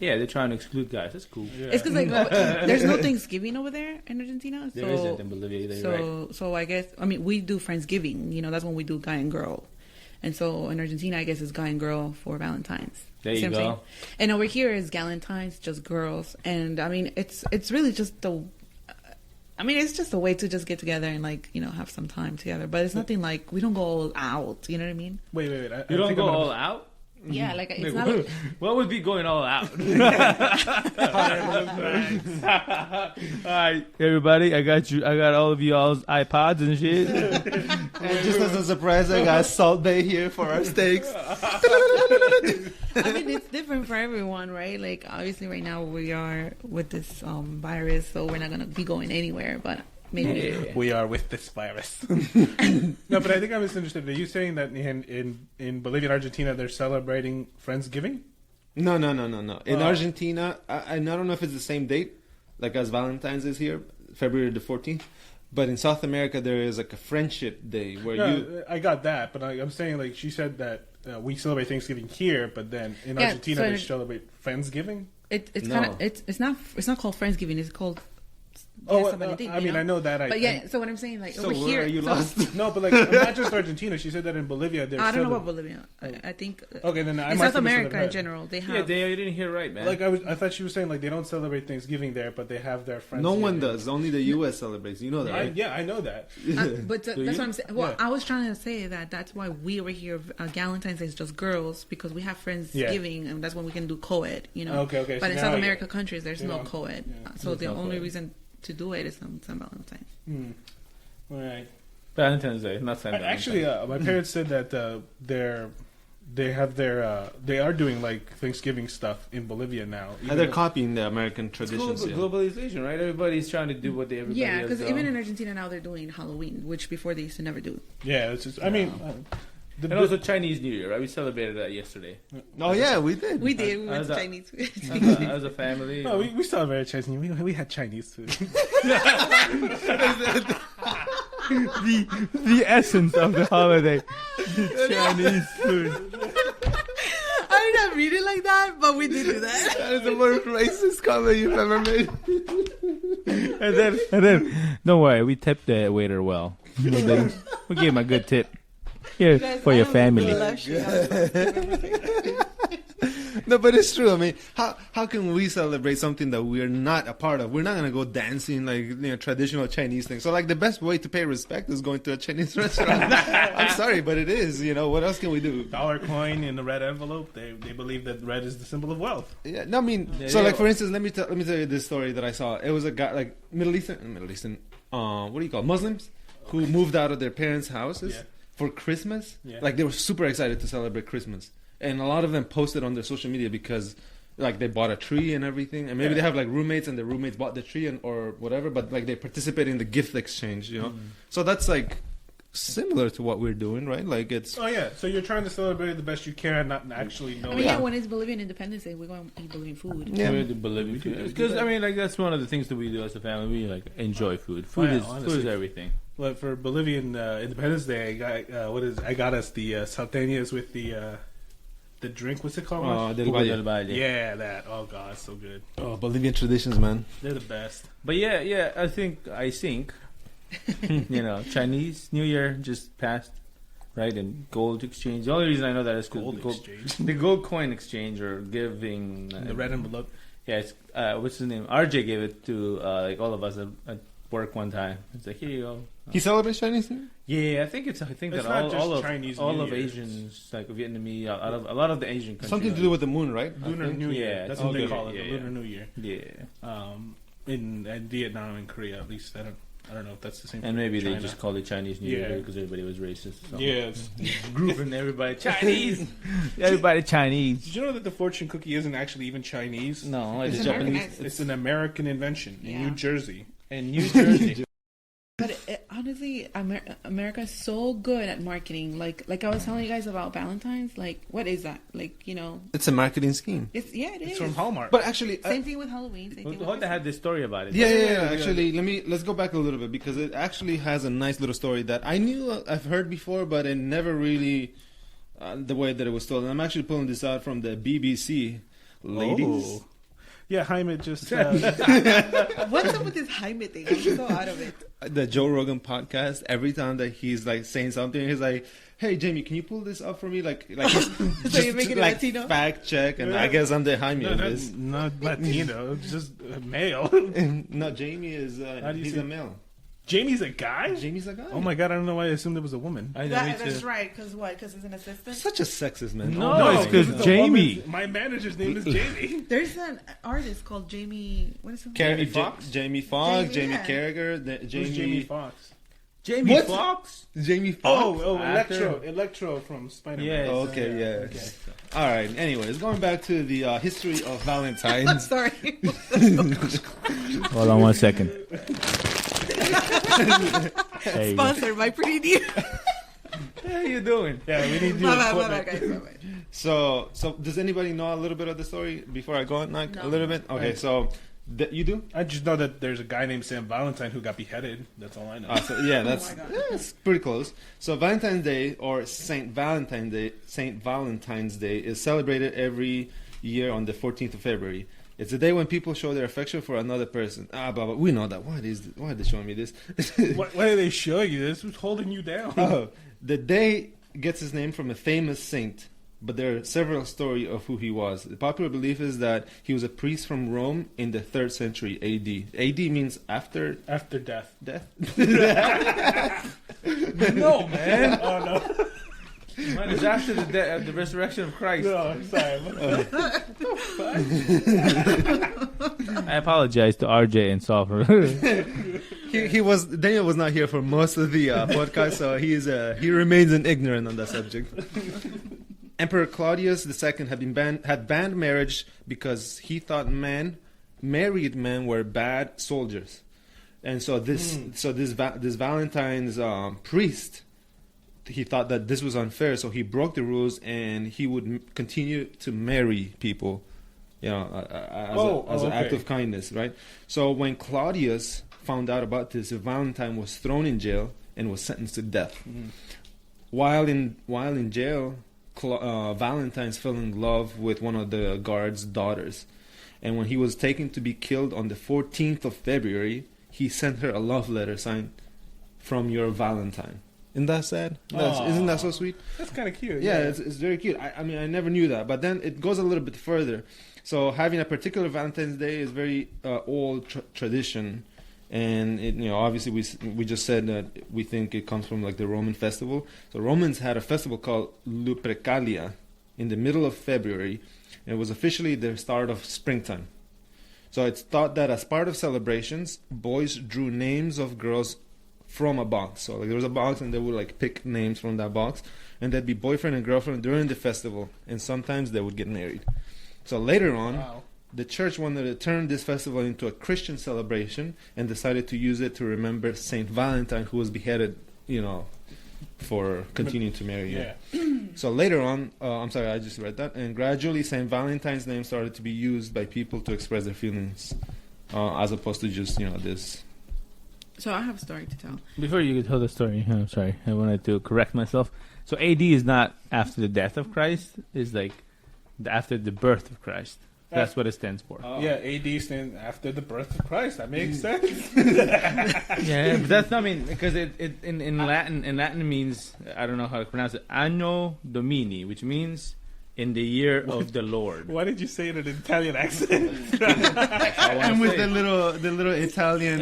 Yeah, they're trying to exclude guys. That's cool. Yeah. It's because like there's no Thanksgiving over there in Argentina. There isn't in Bolivia either, right? So I guess we do Friendsgiving. You know, that's when we do guy and girl. And so in Argentina, I guess it's guy and girl for Valentine's. There you go. And over here is Galentines, just girls. And I mean, it's really just it's just a way to just get together and like, you know, have some time together. But it's nothing like, we don't go all out. You know what I mean? Wait. You don't go all out? Yeah, like it's not like... What would be going all out? All right, everybody, I got you. I got all of y'all's iPods and shit. And just as a surprise, I got Salt Bay here for our steaks. I mean, it's different for everyone, right? Like, obviously, right now we are with this virus, so we're not gonna be going anywhere. But maybe we are with this virus. No, but I think I was interested. Are you saying that in Bolivia and Argentina they're celebrating Friendsgiving? No. In Argentina, I don't know if it's the same date, like as Valentine's is here, February the 14th. But in South America, there is like a friendship day where I got that, but I'm saying like she said that we celebrate Thanksgiving here, but then in Argentina they celebrate Friendsgiving. It's not called Friendsgiving. It's called Oh, somebody did, I mean, I know that. But yeah, so what I'm saying, like So over where here, are you so- lost? No, but like not just Argentina. She said that in Bolivia. I don't know about Bolivia. I think Okay, then I in might South have misunderstood America in that. general they Yeah, have. you didn't hear right, man. Like I thought she was saying like they don't celebrate Thanksgiving there, but they have their friends. No here. one does. Only the U.S. celebrates. You know that, right? Yeah, I know that. But that's you? what I'm saying. Well, Yeah. I was trying to say that's why we over here, Galentines is just girls because we have friends Yeah. giving, and that's when we can do co-ed, you know. Okay. But So in now South I America get it. countries, there's You no know, co-ed. yeah. So There's the no only co-ed. reason to do it is on St. Valentine's. All right. Valentine's Day, not Saint Valentine's. Actually, my parents said that they are doing like Thanksgiving stuff in Bolivia now. And they're copying the American It's traditions. globalization, right? Everybody's trying to do what everybody Yeah, else because does. even in Argentina now they're doing Halloween, which before they used to never do. Yeah, it's just. I mean, and also Chinese New Year, right? We celebrated that yesterday. Oh yeah, we did. We did. We went As to a- Chinese food. As a family. no, we celebrated Chinese. We had Chinese food. the essence of the holiday. Chinese food. I did not read it like that, but we did do that. That is the most racist comment you've ever made. And then, don't worry, we tipped the waiter well. We gave him a good tip. Here, for your family. No, but it's true. I mean, how can we celebrate something that we're not a part of? We're not gonna go dancing like traditional Chinese things. So like the best way to pay respect is going to a Chinese restaurant. I'm sorry, but it is. What else can we do? Dollar coin in the red envelope. They believe that red is the symbol of wealth. Yeah, no, I mean, so like for instance, let me tell you this story that I saw. It was a guy like Middle Eastern, what do you call it? Muslims who moved out of their parents' houses for Christmas. Yeah. Like they were super excited to celebrate Christmas, and a lot of them posted on their social media because like they bought a tree and everything, and maybe they have like roommates and their roommates bought the tree or whatever, but like they participate in the gift exchange, So that's like similar to what we're doing, right? Like it's Oh yeah, so you're trying to celebrate it the best you can, not actually know. I mean, when it's Bolivian Independence Day, we're going to eat Bolivian food. Yeah. We do Bolivian food. Because, I mean, like, that's one of the things that we do as a family. We, like, enjoy food. Food Yeah, is honestly. everything. But for Bolivian Independence Day, I got us the salteñas with the drink. What's it called? Del Jugo Valle. del Valle. Yeah, that. Oh god, it's so good. Oh, Bolivian traditions, man. They're the best. But, yeah, I think Chinese New Year just passed, right? And gold exchange. The only reason I know that is Gold because exchange. the gold coin exchange or giving... The red envelope. Yeah, it's, what's his name? RJ gave it to like all of us at work one time. It's like, here you go. He celebrates Chinese New Year? Yeah, I think It's that not all just of Chinese all New of Year, Asians, like Vietnamese, a lot of the Asian countries. Something to do with the moon, right? I Lunar think. New Year. Yeah, That's it's what they okay, call it. yeah, The yeah. Lunar New Year. Yeah, In Vietnam and Korea, at least. I don't know if that's the same. and for maybe they China. just called it Chinese New Yeah. Year because everybody was racist. So. Yeah. grouping everybody Chinese. Everybody Chinese. Did you know that the fortune cookie isn't actually even Chinese? No, It's it's American. Japanese. It's an American invention in Yeah. New Jersey. In New Jersey. But honestly, America is so good at marketing. Like I was telling you guys about Valentine's. Like, what is that? Like, It's a marketing scheme. it is. It's from Hallmark. But actually, Same thing with Halloween. Same thing with Honda had this story about it. Yeah. Actually, let's go back a little bit because it actually has a nice little story that I knew I've heard before, but it never really the way that it was told. And I'm actually pulling this out from the BBC, ladies. Oh. Yeah, Jaime just. What's up with this Jaime thing? I'm so out of it. The Joe Rogan podcast. Every time that he's like saying something, he's like, "Hey Jamie, can you pull this up for me?" Like he's So you're making it like Latino? fact check, and I guess I'm the Jaime of this. not Latino, it's just male. No, Jamie is How do you he's say- a male. Jamie's a guy? Jamie's a guy. Oh my god, I don't know why I assumed it was a woman. I know, me That's too. right. Because what? Because he's an assistant. Such a sexist man. No, Oh, it's 'cause a Jamie. woman's- My manager's name is Jamie. There's an artist called Jamie. What is his name? Jamie Foxx? Jamie Foxx, Jamie, Jamie yeah. Carragher, Who's Jamie Foxx? Jamie What? Foxx? Jamie Foxx. Oh, Actor. Electro from Spider-Man. Yes. Oh, okay, yeah. All right. Anyways, going back to the history of Valentine's. Sorry. Hold on 1 second. There you go. Sponsored by Pretty Dear. How you doing? Yeah, we need to do My bad, equipment. guys. My bad. So does anybody know a little bit of the story before I go on? Like, No. a little bit. Okay, so you do. I just know that there's a guy named Sam Valentine who got beheaded. That's all I know. So, yeah, that's my God. it's pretty close. So Valentine's Day or Saint Valentine's Day is celebrated every year on the 14th of February. It's the day when people show their affection for another person. Blah, blah. We know that. Why are they showing me this? Why are they showing you this? Who's holding you down? Oh, the day gets its name from a famous saint, but there are several stories of who he was. The popular belief is that he was a priest from Rome in the 3rd century A.D. A.D. means after death. Death? No, man. Oh, no. Mine is after the resurrection of Christ. No, I'm sorry. I apologize to RJ and Saul for Daniel was not here for most of the podcast, so he remains ignorant on that subject. Emperor Claudius II had banned marriage because he thought married men were bad soldiers, and so this Valentine's priest, he thought that this was unfair, so he broke the rules and he would continue to marry people, as an act of kindness, right? So when Claudius found out about this, Valentine was thrown in jail and was sentenced to death. While in jail, Valentine fell in love with one of the guard's daughters, and when he was taken to be killed on the 14th of February, he sent her a love letter signed "From your Valentine." Isn't that sad? Isn't that so sweet? That's kind of cute. Yeah, it's very cute. I mean, I never knew that. But then it goes a little bit further. So having a particular Valentine's Day is very old tradition. And, obviously we just said that we think it comes from like the Roman festival. So Romans had a festival called Lupercalia in the middle of February. And it was officially the start of springtime. So it's thought that as part of celebrations, boys drew names of girls from a box. So like there was a box and they would like pick names from that box, and they'd be boyfriend and girlfriend during the festival, and sometimes they would get married. So later on, the church wanted to turn this festival into a Christian celebration and decided to use it to remember Saint Valentine, who was beheaded, for continuing to marry. Yeah. So later on, I'm sorry, I just read that, and gradually Saint Valentine's name started to be used by people to express their feelings, as opposed to just this. So I have a story to tell. Before you tell the story, I'm sorry, I wanted to correct myself. So AD is not after the death of Christ; it's like after the birth of Christ. That's what it stands for. Yeah, AD stands after the birth of Christ. That makes sense. Yeah, but that's not because it in Latin it means, I don't know how to pronounce it, Anno Domini, which means in the year of the Lord. Why did you say it in an Italian accent? And with the little Italian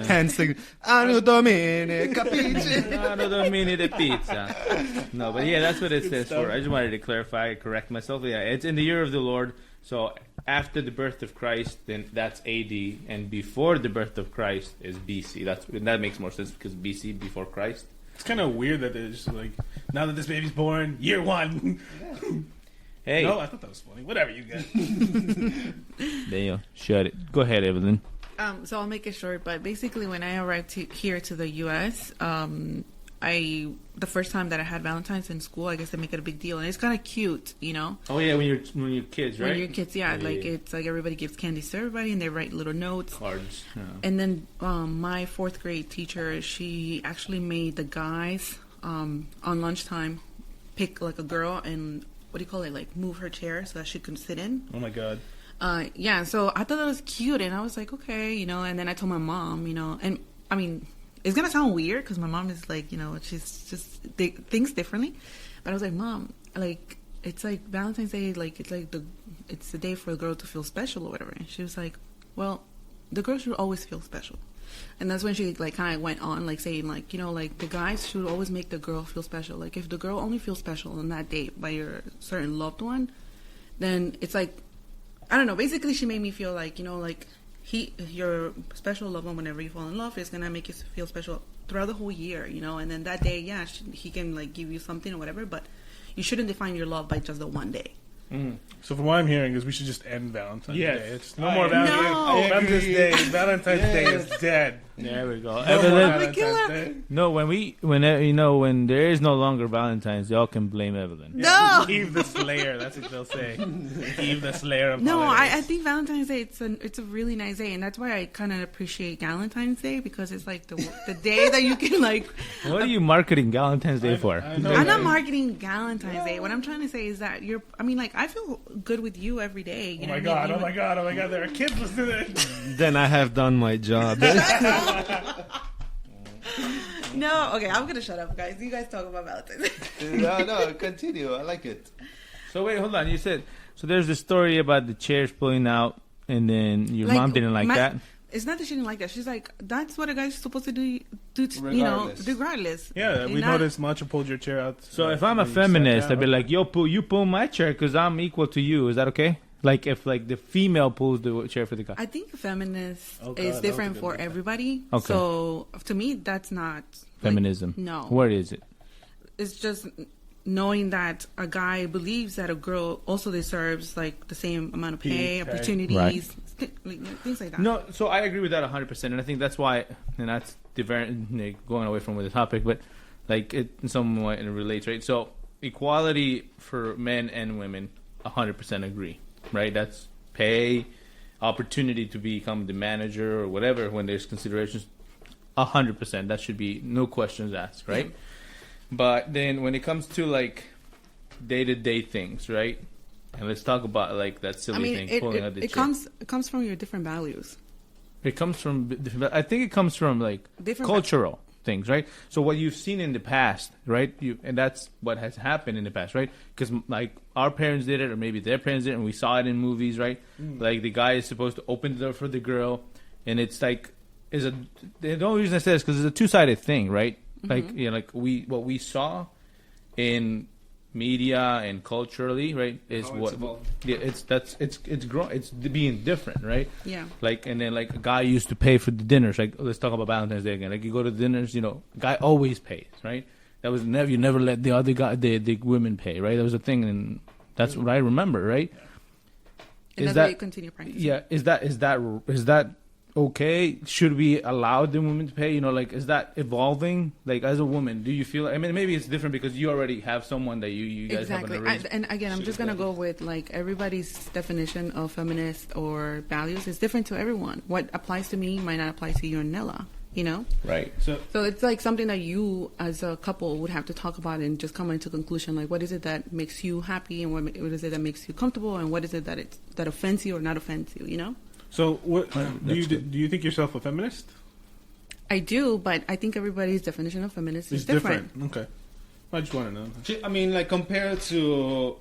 tense thing, Anno Domini, capisci? Anno Domini de pizza. No, but yeah, that's what it says for. I just wanted to clarify, correct myself. Yeah, it's in the year of the Lord. So after the birth of Christ, then that's AD, and before the birth of Christ is BC. That makes more sense because BC, before Christ. It's kind of weird that they're just like, now that this baby's born, year 1. Hey. No, I thought that was funny. Whatever, you guys. There you go. Shut it. Go ahead, Evelyn. So I'll make it short, but basically when I arrived here to the U.S., the first time that I had Valentine's in school, I guess they make it a big deal, and it's kind of cute, Oh yeah, when you're kids, right? When you're kids, yeah, it's like everybody gives candies to everybody, and they write little notes, cards. Yeah. And then my 4th grade teacher, she actually made the guys on lunchtime pick like a girl and like move her chair so that she could sit in. Oh my god. Yeah, so I thought that was cute, and I was like, okay, and then I told my mom, and I mean, it's gonna sound weird because my mom is like, she's just thinks differently, but I was like, Mom, like it's like Valentine's Day, like it's the day for a girl to feel special or whatever. And she was like, well, the girl should always feel special. And that's when she like kind of went on like saying like, like the guys should always make the girl feel special. Like if the girl only feels special on that date by your certain loved one, then it's like, I don't know. Basically, she made me feel like, like your special loved one, whenever you fall in love, is gonna make you feel special throughout the whole year, And then that day, yeah, he can like give you something or whatever, but you shouldn't define your love by just the one day. Mm. So from what I'm hearing is we should just end Valentine's Day. It's no more Valentine's Day. Valentine's Day is dead. There we go. No Evelyn, more I'm a killer. Valentine's Day. no, when there is no longer Valentine's, y'all can blame Evelyn. No. Eve the Slayer. That's what they'll say. Eve the Slayer of No, holidays. I think Valentine's Day it's a really nice day, and that's why I kind of appreciate Galentines Day, because it's like the day that you can like. What are you marketing Galentine's Day for? I know, I'm not right? marketing Galentine's Day. What I'm trying to say is that I feel good with you every day. You Oh know my what god! I mean? Oh my god! Oh my god! There are kids listening. to this. Then I have done my job. No, okay, I'm gonna shut up, guys. You guys talk about Valentine's Day. no, continue. I like it. So wait, hold on. You said so. There's this story about the chairs pulling out, and then your Like, mom didn't like that. It's not that she didn't like that. She's like, that's what a guy's supposed to do Regardless. regardless. Yeah, we Not- noticed Macho pulled your chair out. So if I'm a when you sat feminist, down. I'd be like, "Yo, you pull my chair because I'm equal to you." Is that okay? Like if like the female pulls the chair for the guy. I think a feminist Oh, God, is that different was a for good one. everybody. Okay. So to me, that's not like, Feminism. no. What is it? It's just knowing that a guy believes that a girl also deserves like the same amount of pay, Pay. opportunities, Right. things like that. No, so I agree with that 100%, and I think that's why, and that's going away from the topic, but like it somewhat relates, right? So equality for men and women, 100% agree, right? That's pay, opportunity to become the manager or whatever when there's considerations, 100%. That should be no questions asked, right? But then when it comes to like day-to-day things, right? And let's talk about like that silly I mean, thing, pulling out the it chair. comes from your different values. It comes from different. I think it comes from like Different cultural things, right? So what you've seen in the past, right? And that's what has happened in the past, right? Because like our parents did it, or maybe their parents did it, and we saw it in movies, right? Like the guy is supposed to open the door for the girl, and it's like the only reason I say this because it's a two-sided thing, right? Like like what we saw in media and culturally, right, is How what it's evolved. it's being different, right? Yeah. Like, and then like a guy used to pay for the dinners. Like, let's talk about Valentine's Day again. Like, you go to dinners, guy always pays, right? That was you never let the other guy, the women pay, right? That was a thing, and that's what I remember, right? And that's why you continue practicing. Yeah, is that okay? Should we allow the women to pay? Like, is that evolving? Like, as a woman, do you feel? I mean, maybe it's different because you already have someone that you guys have Exactly. an arrangement. And again, I'm just going to go with like everybody's definition of feminist or values is different to everyone. What applies to me might not apply to you and Nella, Right. So So it's like something that you as a couple would have to talk about and just come into conclusion. Like, what is it that makes you happy and what is it that makes you comfortable and what is it that offends you or not offends you, So, what do that's you think yourself a feminist? I do, but I think everybody's definition of feminist is It's different. Okay, I just want to know. I mean, like compared to,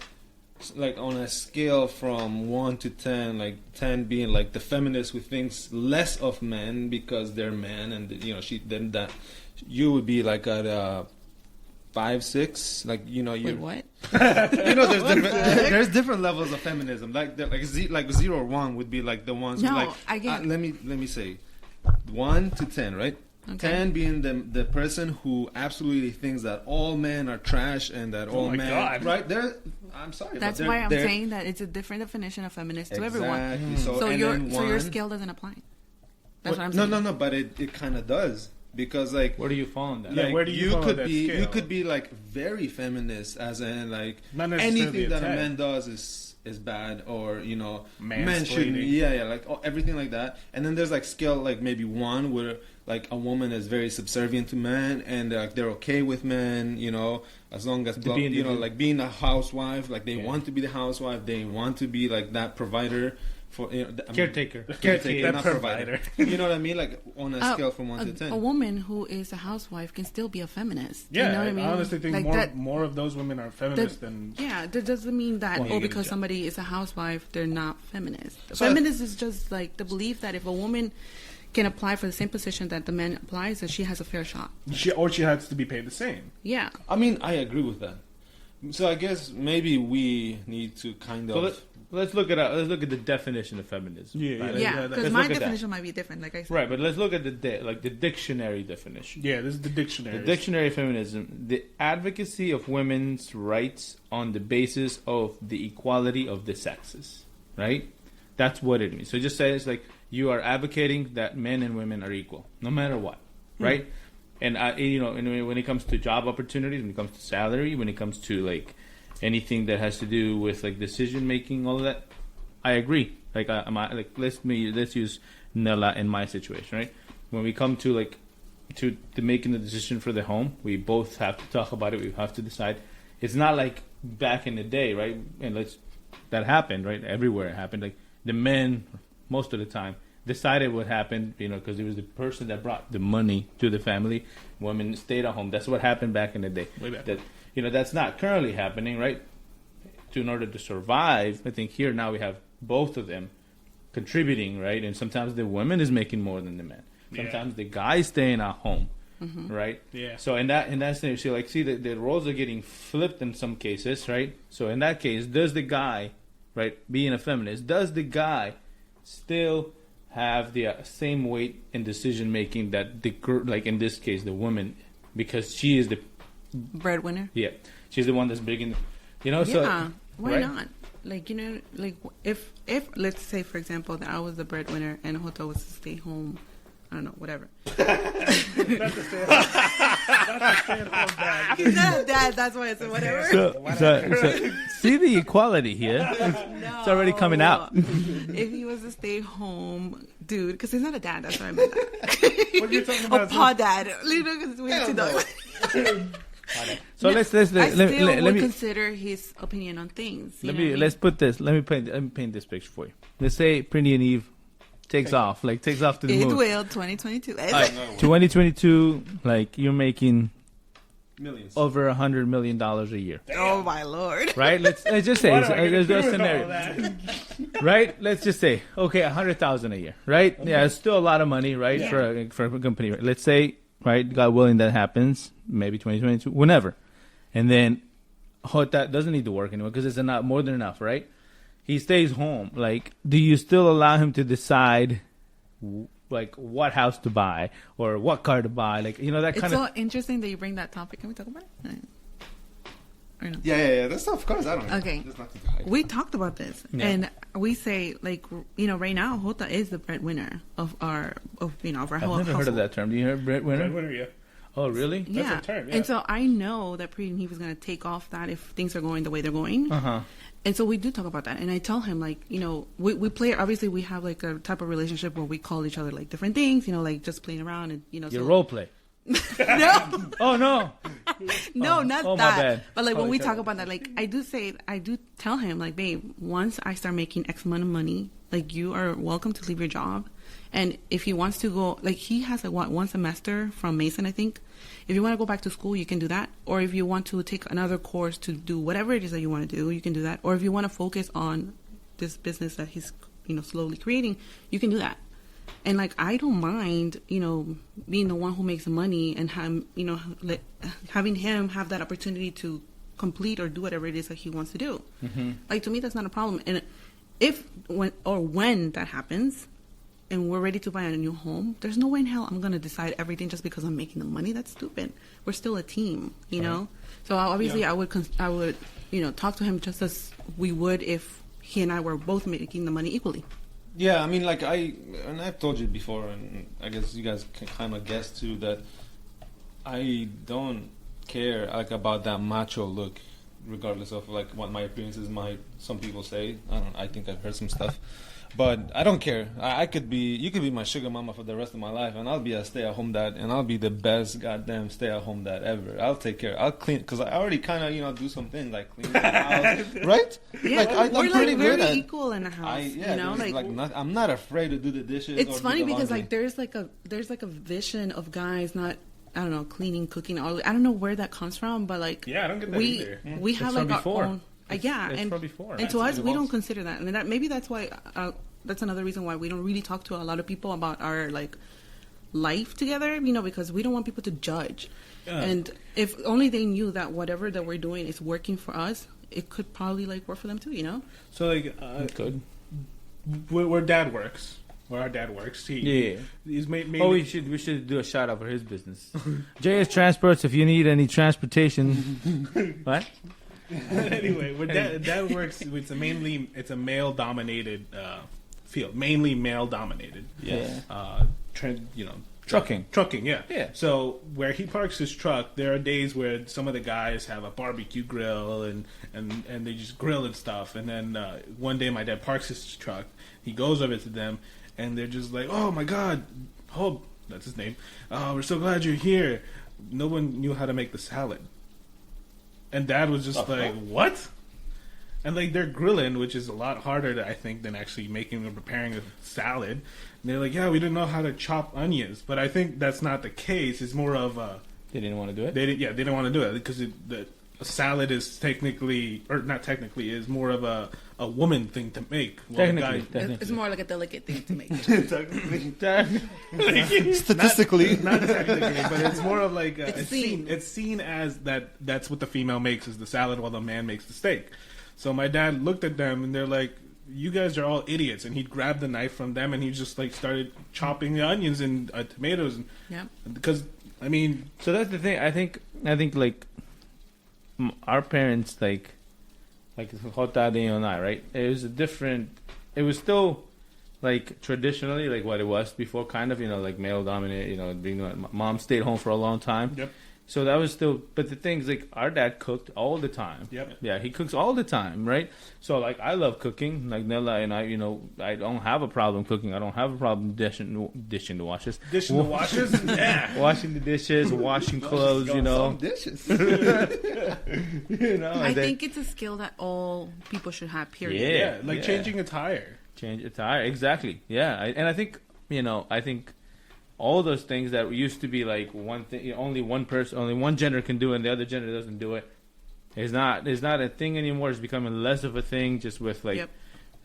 like on a scale from 1 to 10, like 10 being like the feminist who thinks less of men because they're men, and you would be like at 5, 6, like Wait, what? there's different levels of feminism. Like 0 or 1 would be like the ones who No, like I get- let me say 1 to 10, right? Okay. 10 being the person who absolutely thinks that all men are trash and that all my men God. right there. I'm sorry. That's but why I'm they're- saying that it's a different definition of feminist to everyone. Exactly. So and your then so your one- scale doesn't apply. That's what I'm no, saying. no, but it kind of does because like Where do you fall on that? Yeah, like, where do you fall on could that be scale? you could be like very feminist as in like Not necessarily anything a that a 10. man does is bad or men Mansplaining. shouldn't like everything like that. And then there's like scale like maybe 1 where like a woman is very subservient to men and they're okay with men as long as like being a housewife, like they want to be the housewife, they want to be like that provider for Caretaker. caretaker, That not provider. You know what I mean? Like on a scale from 1 to 10. A woman who is a housewife can still be a feminist. Yeah, you know what I mean? I honestly think Like more of those women are feminists than. Yeah, that doesn't mean that Well, you get a because job. somebody is a housewife, they're not feminist. So- Feminist is just like the belief that if a woman can apply for the same position that the man applies, that she has a fair shot. She has to be paid the same. Yeah. I mean, I agree with that. So I guess maybe we need to kind So of. let's look at the definition of feminism. Yeah, Right? Yeah, let's because my look at that. definition might be different, like I said. Right, but let's look at the dictionary definition. Yeah, this is the dictionary. The dictionary of feminism: the advocacy of women's rights on the basis of the equality of the sexes. Right. That's what it means. So just say it's like you are advocating that men and women are equal, no matter what, right? And when it comes to job opportunities, when it comes to salary, when it comes to like anything that has to do with like decision making, all of that, I agree. Like let's use Nella in my situation, right? When we come to like to making the decision for the home, we both have to talk about it. We have to decide. It's not like back in the day, right? And that happened, right? Everywhere it happened. Like the men, most of the time, decided what happened, because it was the person that brought the money to the family. Women stayed at home. That's what happened back in the day. Way back. That, that's not currently happening, right? In order to survive, I think here now we have both of them contributing, right? And sometimes the woman is making more than the man. Sometimes the guy's staying at home, right? Yeah. So in that scenario, the roles are getting flipped in some cases, right? So in that case, does the guy, right, being a feminist, does the guy still have the same weight in decision making that like in this case the woman, because she is the breadwinner? Yeah, she's the one that's big in, Yeah, so why right? not? Like, if let's say, for example, that I was the breadwinner and Jota was to stay home, I don't know, whatever. Not to stay at home dad. He's not a dad, that's why I said whatever. So see the equality here. No. It's already coming out. If he was a stay-home dude, because he's not a dad, that's why I meant that. What you're talking about? A paw dad. Because we have to know. So no, let's I still let would me consider his opinion on things. Let's put this. Let me paint this picture for you. Let's say Pretty and Eve takes off to the moon. It will 2022. 2022, like you're making millions, over $100 million a year. Oh my lord! Right? Let's just say there's a scenario. Right? Let's just say $100,000 a year. Right? Okay. Yeah, it's still a lot of money, right? Yeah. For a company. Right? Let's say, right, God willing, that happens. Maybe 2022, whenever, and then Jota doesn't need to work anymore because it's not more than enough, right? He stays home. Like, do you still allow him to decide, like, what house to buy or what car to buy? Like, that kind of. It's so interesting that you bring that topic. Can we talk about it? Or no? Yeah. That's of course. I don't know. Okay. We talked about this, and we say, like, right now, Jota is the breadwinner of our whole I've household. never heard of that term. Do you hear breadwinner? Breadwinner, yeah. Oh, really? Yeah. That's a term, yeah. And so I know that Pretty and he was going to take off that if things are going the way they're going. Uh-huh. And so we do talk about that. And I tell him, like, we play, obviously we have like a type of relationship where we call each other like different things, like just playing around and, Your role play. No. Oh, no. No, not that. My bad. But like when we talk about that, like I do tell him, like, babe, once I start making X amount of money, like you are welcome to leave your job. And if he wants to go, like he has one semester from Mason, I think. If you want to go back to school, you can do that. Or if you want to take another course to do whatever it is that you want to do, you can do that. Or if you want to focus on this business that he's, slowly creating, you can do that. And like, I don't mind, being the one who makes the money and having him have that opportunity to complete or do whatever it is that he wants to do. Mm-hmm. Like, to me, that's not a problem. And when that happens, and we're ready to buy a new home, there's no way in hell I'm going to decide everything just because I'm making the money. That's stupid. We're still a team, know? So obviously I would, talk to him just as we would if he and I were both making the money equally. Yeah, I mean, like I've told you before, and I guess you guys can kind of guess too, that I don't care like about that macho look, regardless of like what my appearances might some people say. I think I've heard some stuff. But I don't care. You could be my sugar mama for the rest of my life, and I'll be a stay-at-home dad, and I'll be the best goddamn stay-at-home dad ever. I'll take care. I'll clean, because I already kind of, do some things like clean the house, right? Yeah, I'm pretty good at equal in the house. I'm not afraid to do the dishes. It's funny because laundry. like there's a vision of guys not. I don't know, cleaning, cooking. I don't know where that comes from, but like I don't get that either. We have like our own. It's from before. And to us, we don't consider that, and maybe that's why. That's another reason why we don't really talk to a lot of people about our like life together. Because we don't want people to judge. Yeah. And if only they knew that whatever that we're doing is working for us, it could probably like work for them too. So like, good. Where Dad works. Where our dad works. He's made we should do a shout out for his business. JS Transports, if you need any transportation. What? Anyway, where Dad works, it's a male dominated field, mainly male dominated. Yeah. Trucking, yeah. Yeah. So where he parks his truck, there are days where some of the guys have a barbecue grill and they just grill and stuff. And then one day my dad parks his truck. He goes over to them, and they're just like, "Oh my God, Hope, that's his name. We're so glad you're here." No one knew how to make the salad, and Dad was just like, "What?" And like they're grilling, which is a lot harder, I think, than actually making or preparing a salad. And they're like, "Yeah, we didn't know how to chop onions," but I think that's not the case. It's more of they didn't want to do it. They didn't want to do it because a salad is technically, or not technically, is more of a woman thing to make. Well, Technically. It's more like a delicate thing to make. Statistically, not technically, but it's more of like It's seen as that's what the female makes is the salad while the man makes the steak. So my dad looked at them and they're like, "You guys are all idiots," and he grabbed the knife from them and he just like started chopping the onions and tomatoes, and because I mean, so that's the thing. I think like our parents like Jota and I, right? It was a different. It was still like traditionally like what it was before, kind of, like male dominated. Being mom stayed home for a long time. Yep. So that was still, but the thing is, like, our dad cooked all the time. Yep. Yeah, he cooks all the time, right? So, like, I love cooking. Like, Nella and I, I don't have a problem cooking. I don't have a problem dishing the washes. Dishing the washes? Yeah. Washing the dishes, washing clothes, Some dishes. I think it's a skill that all people should have, period. Yeah, like changing a tire. Change a tire, exactly. Yeah, and I think, all those things that used to be like one thing, only one person, only one gender can do it, and the other gender doesn't do it. It's not a thing anymore. It's becoming less of a thing. Just with like,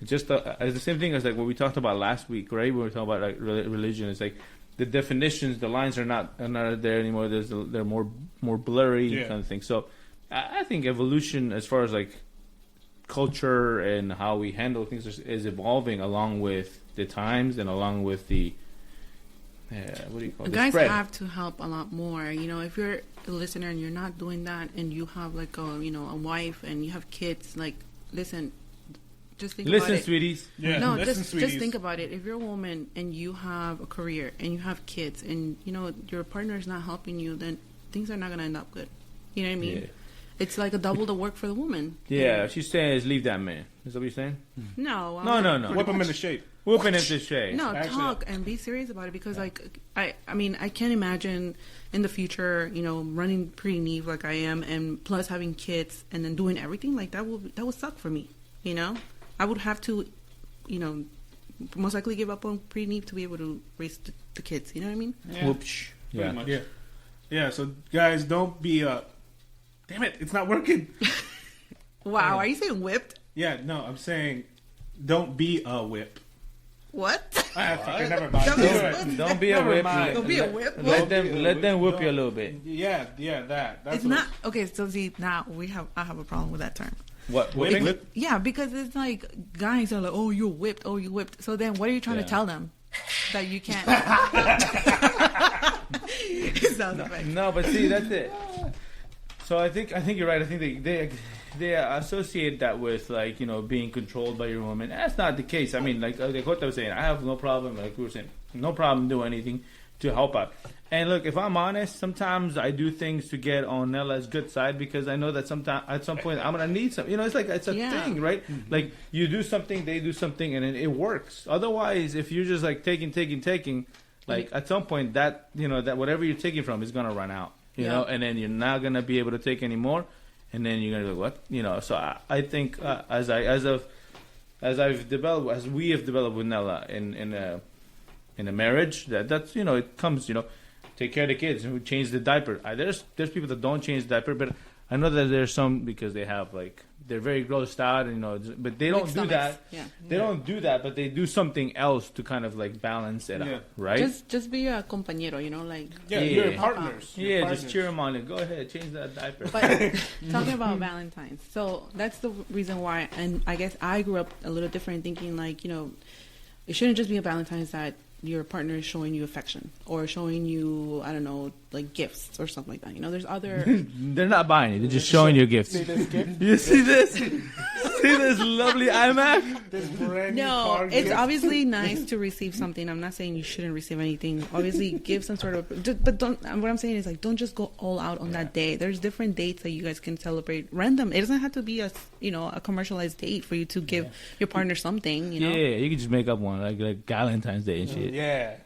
it's the same thing as like what we talked about last week, right? When we were talking about like religion, it's like the definitions, the lines are not there anymore. They're more blurry kind of thing. So I think evolution, as far as like culture and how we handle things, is evolving along with the times and along with the. What do you call it? Guys have to help a lot more. If you're a listener and you're not doing that, and you have like a wife and you have kids, like listen, just think about it. Listen, sweeties. Yeah, no, just think about it. If you're a woman and you have a career and you have kids and your partner is not helping you, then things are not gonna end up good. You know what I mean? Yeah. It's like a double the work for the woman. Yeah, she's saying is leave that man. Is that what you're saying? No. No. Whip him into shape. Whooping into shape. No, talk and be serious about it, because I mean, I can't imagine in the future, running pretty neve like I am, and plus having kids and then doing everything like that would suck for me. I would have to, most likely give up on pretty neve to be able to raise the kids. You know what I mean? Yeah. Whoops. Yeah. So guys, don't be damn it, it's not working. Wow, are you saying whipped? Yeah, no, I'm saying don't be a whip. What? Never mind. Don't be a whip. Don't be a whip. Let them whip you a little bit. Yeah, that. That's it's not okay. So see, now I have a problem with that term. What whipping? Yeah, because it's like guys are like, "Oh, you're whipped. Oh, you whipped." So then, what are you trying to tell them? That you can't. It sounds like. No, but see, that's it. So I think you're right. I think they associate that with like being controlled by your woman. That's not the case. I mean, like what I was saying, I have no problem. Like we were saying, no problem doing anything to help out. And look, if I'm honest, sometimes I do things to get on Nella's good side because I know that at some point I'm gonna need some. It's like it's a thing, right? Mm-hmm. Like you do something, they do something, and it works. Otherwise, if you're just like taking, like at some point that that whatever you're taking from is gonna run out. You know, and then you're not gonna be able to take any more, and then you're gonna be like, what? So I think as we have developed with Nella in a marriage, that's it comes take care of the kids and change the diaper. There's people that don't change the diaper, but I know that there's some because they have like they're very grossed out, but they don't do that. Yeah. They don't do that, but they do something else to kind of like balance it out, right? Just be a compañero, like you're partners. Yeah, just cheer them on. Go ahead, change that diaper. But talking about Valentines, so that's the reason why, and I guess I grew up a little different, thinking like it shouldn't just be a Valentine's that your partner is showing you affection or showing you, I don't know, like gifts or something like that. There's other. They're not buying it. They're just showing you gifts. See this gift? You see this? See this lovely iMac? This brand new No, car it's gift. obviously nice to receive something. I'm not saying you shouldn't receive anything. Obviously, give some sort of, but don't. What I'm saying is like, don't just go all out on that day. There's different dates that you guys can celebrate random. It doesn't have to be a commercialized date for you to give your partner something. You know. Yeah, you can just make up one like Galentines Day and shit. Yeah.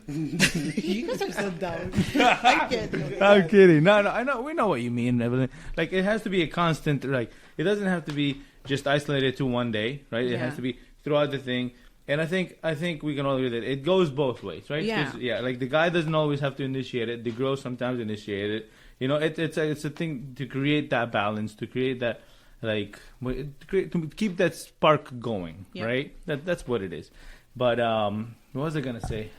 You guys are so dumb. I can't. I'm kidding. No, I know. We know what you mean, Evelyn. Like, it has to be a constant. Like, it doesn't have to be just isolated to one day, right? It has to be throughout the thing. And I think we can all agree that it goes both ways, right? Yeah. Yeah. Like, the guy doesn't always have to initiate it. The girl sometimes initiate it. You know, it's a thing to create that balance, to create that, like, to keep that spark going, right? That's what it is. But what was I gonna say?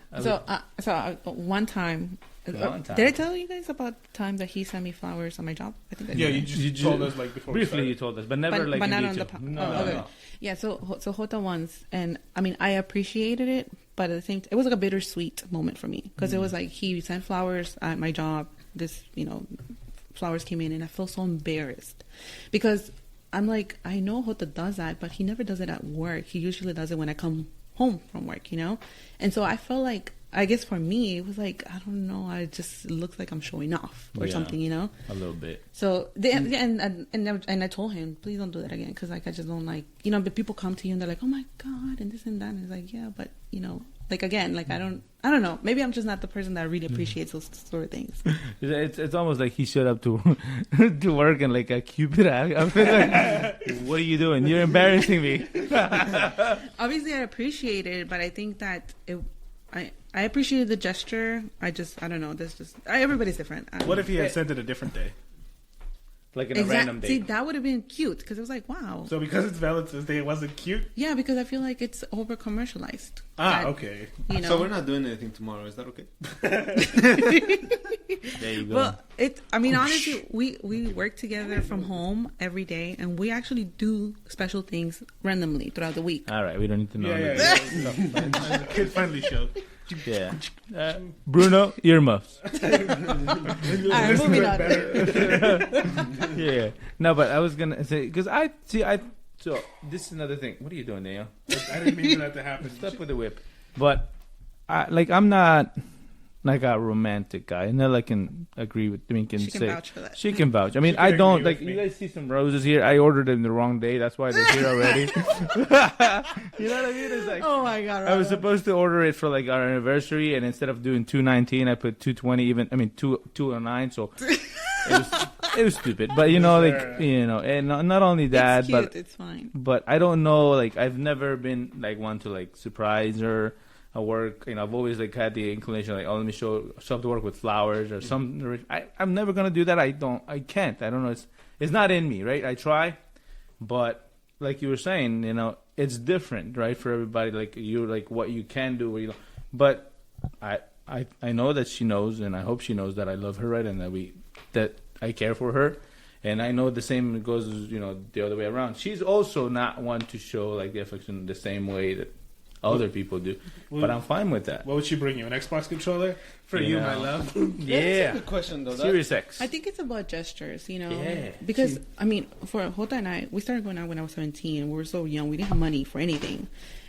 One time, did I tell you guys about the time that he sent me flowers on my job? I think. You told us like before. Briefly, you told us, but never like. But in not on detail. the. No. Yeah, so Jota once, and I mean, I appreciated it, but at the same time, it was like a bittersweet moment for me because it was like he sent flowers at my job. Flowers came in, and I felt so embarrassed because I'm like, I know Jota does that, but he never does it at work. He usually does it when I come home from work, and so I felt like, I guess for me it was like, I don't know, I just, it looks like I'm showing off or something, a little bit. So and I told him, please don't do that again, because like I just don't like, but people come to you and they're like, oh my god, and this and that, and it's like, yeah, but like again, like I don't know, maybe I'm just not the person that really appreciates those sort of things. It's almost like he showed up to to work and like a Cupid. I'm like, what are you doing? You're embarrassing me. Obviously I appreciate it, but I think that I appreciated the gesture. I don't know, everybody's different. What if he had sent it a different day? Like in a random day. See, that would have been cute, because it was like, wow. So because it's Valentine's Day, it wasn't cute? Yeah, because I feel like it's over commercialized. Okay. So we're not doing anything tomorrow. Is that okay? There you go. Well, honestly, we work together from home every day, and we actually do special things randomly throughout the week. All right, we don't need to know. Yeah. Kid-friendly show. Yeah. Bruno, earmuffs. All right, moving on. Yeah. No, but I was gonna say, because so this is another thing. What are you doing, Daniel? I didn't mean for that to happen. Step with the whip. But I'm not like a romantic guy, and I can agree with me. She can vouch for that. She can vouch. I mean, I don't like. You guys see some roses here. I ordered them the wrong day. That's why they're here already. You know what I mean? It's like, oh my god! I was supposed to order it for like our anniversary, and instead of doing $2.19, I put $2.20. $2.09. So it was stupid. But and not only that, it's cute, but it's fine. But I don't know. Like, I've never been like one to like surprise her. At work, I've always like had the inclination, like, oh, let me show up to work with flowers or some. I'm never gonna do that. I can't. I don't know. It's not in me, right? I try, but like you were saying, it's different, right, for everybody. Like you, like what you can do, But I know that she knows, and I hope she knows that I love her, right, and that I care for her, and I know the same goes, the other way around. She's also not one to show like the affection the same way that other people do, but I'm fine with that. What would she bring you? An Xbox controller for you, my love? Yeah. That's a good question, though. Serious X. I think it's about gestures, Yeah. Because for Jota and I, we started going out when I was 17. We were so young, we didn't have money for anything,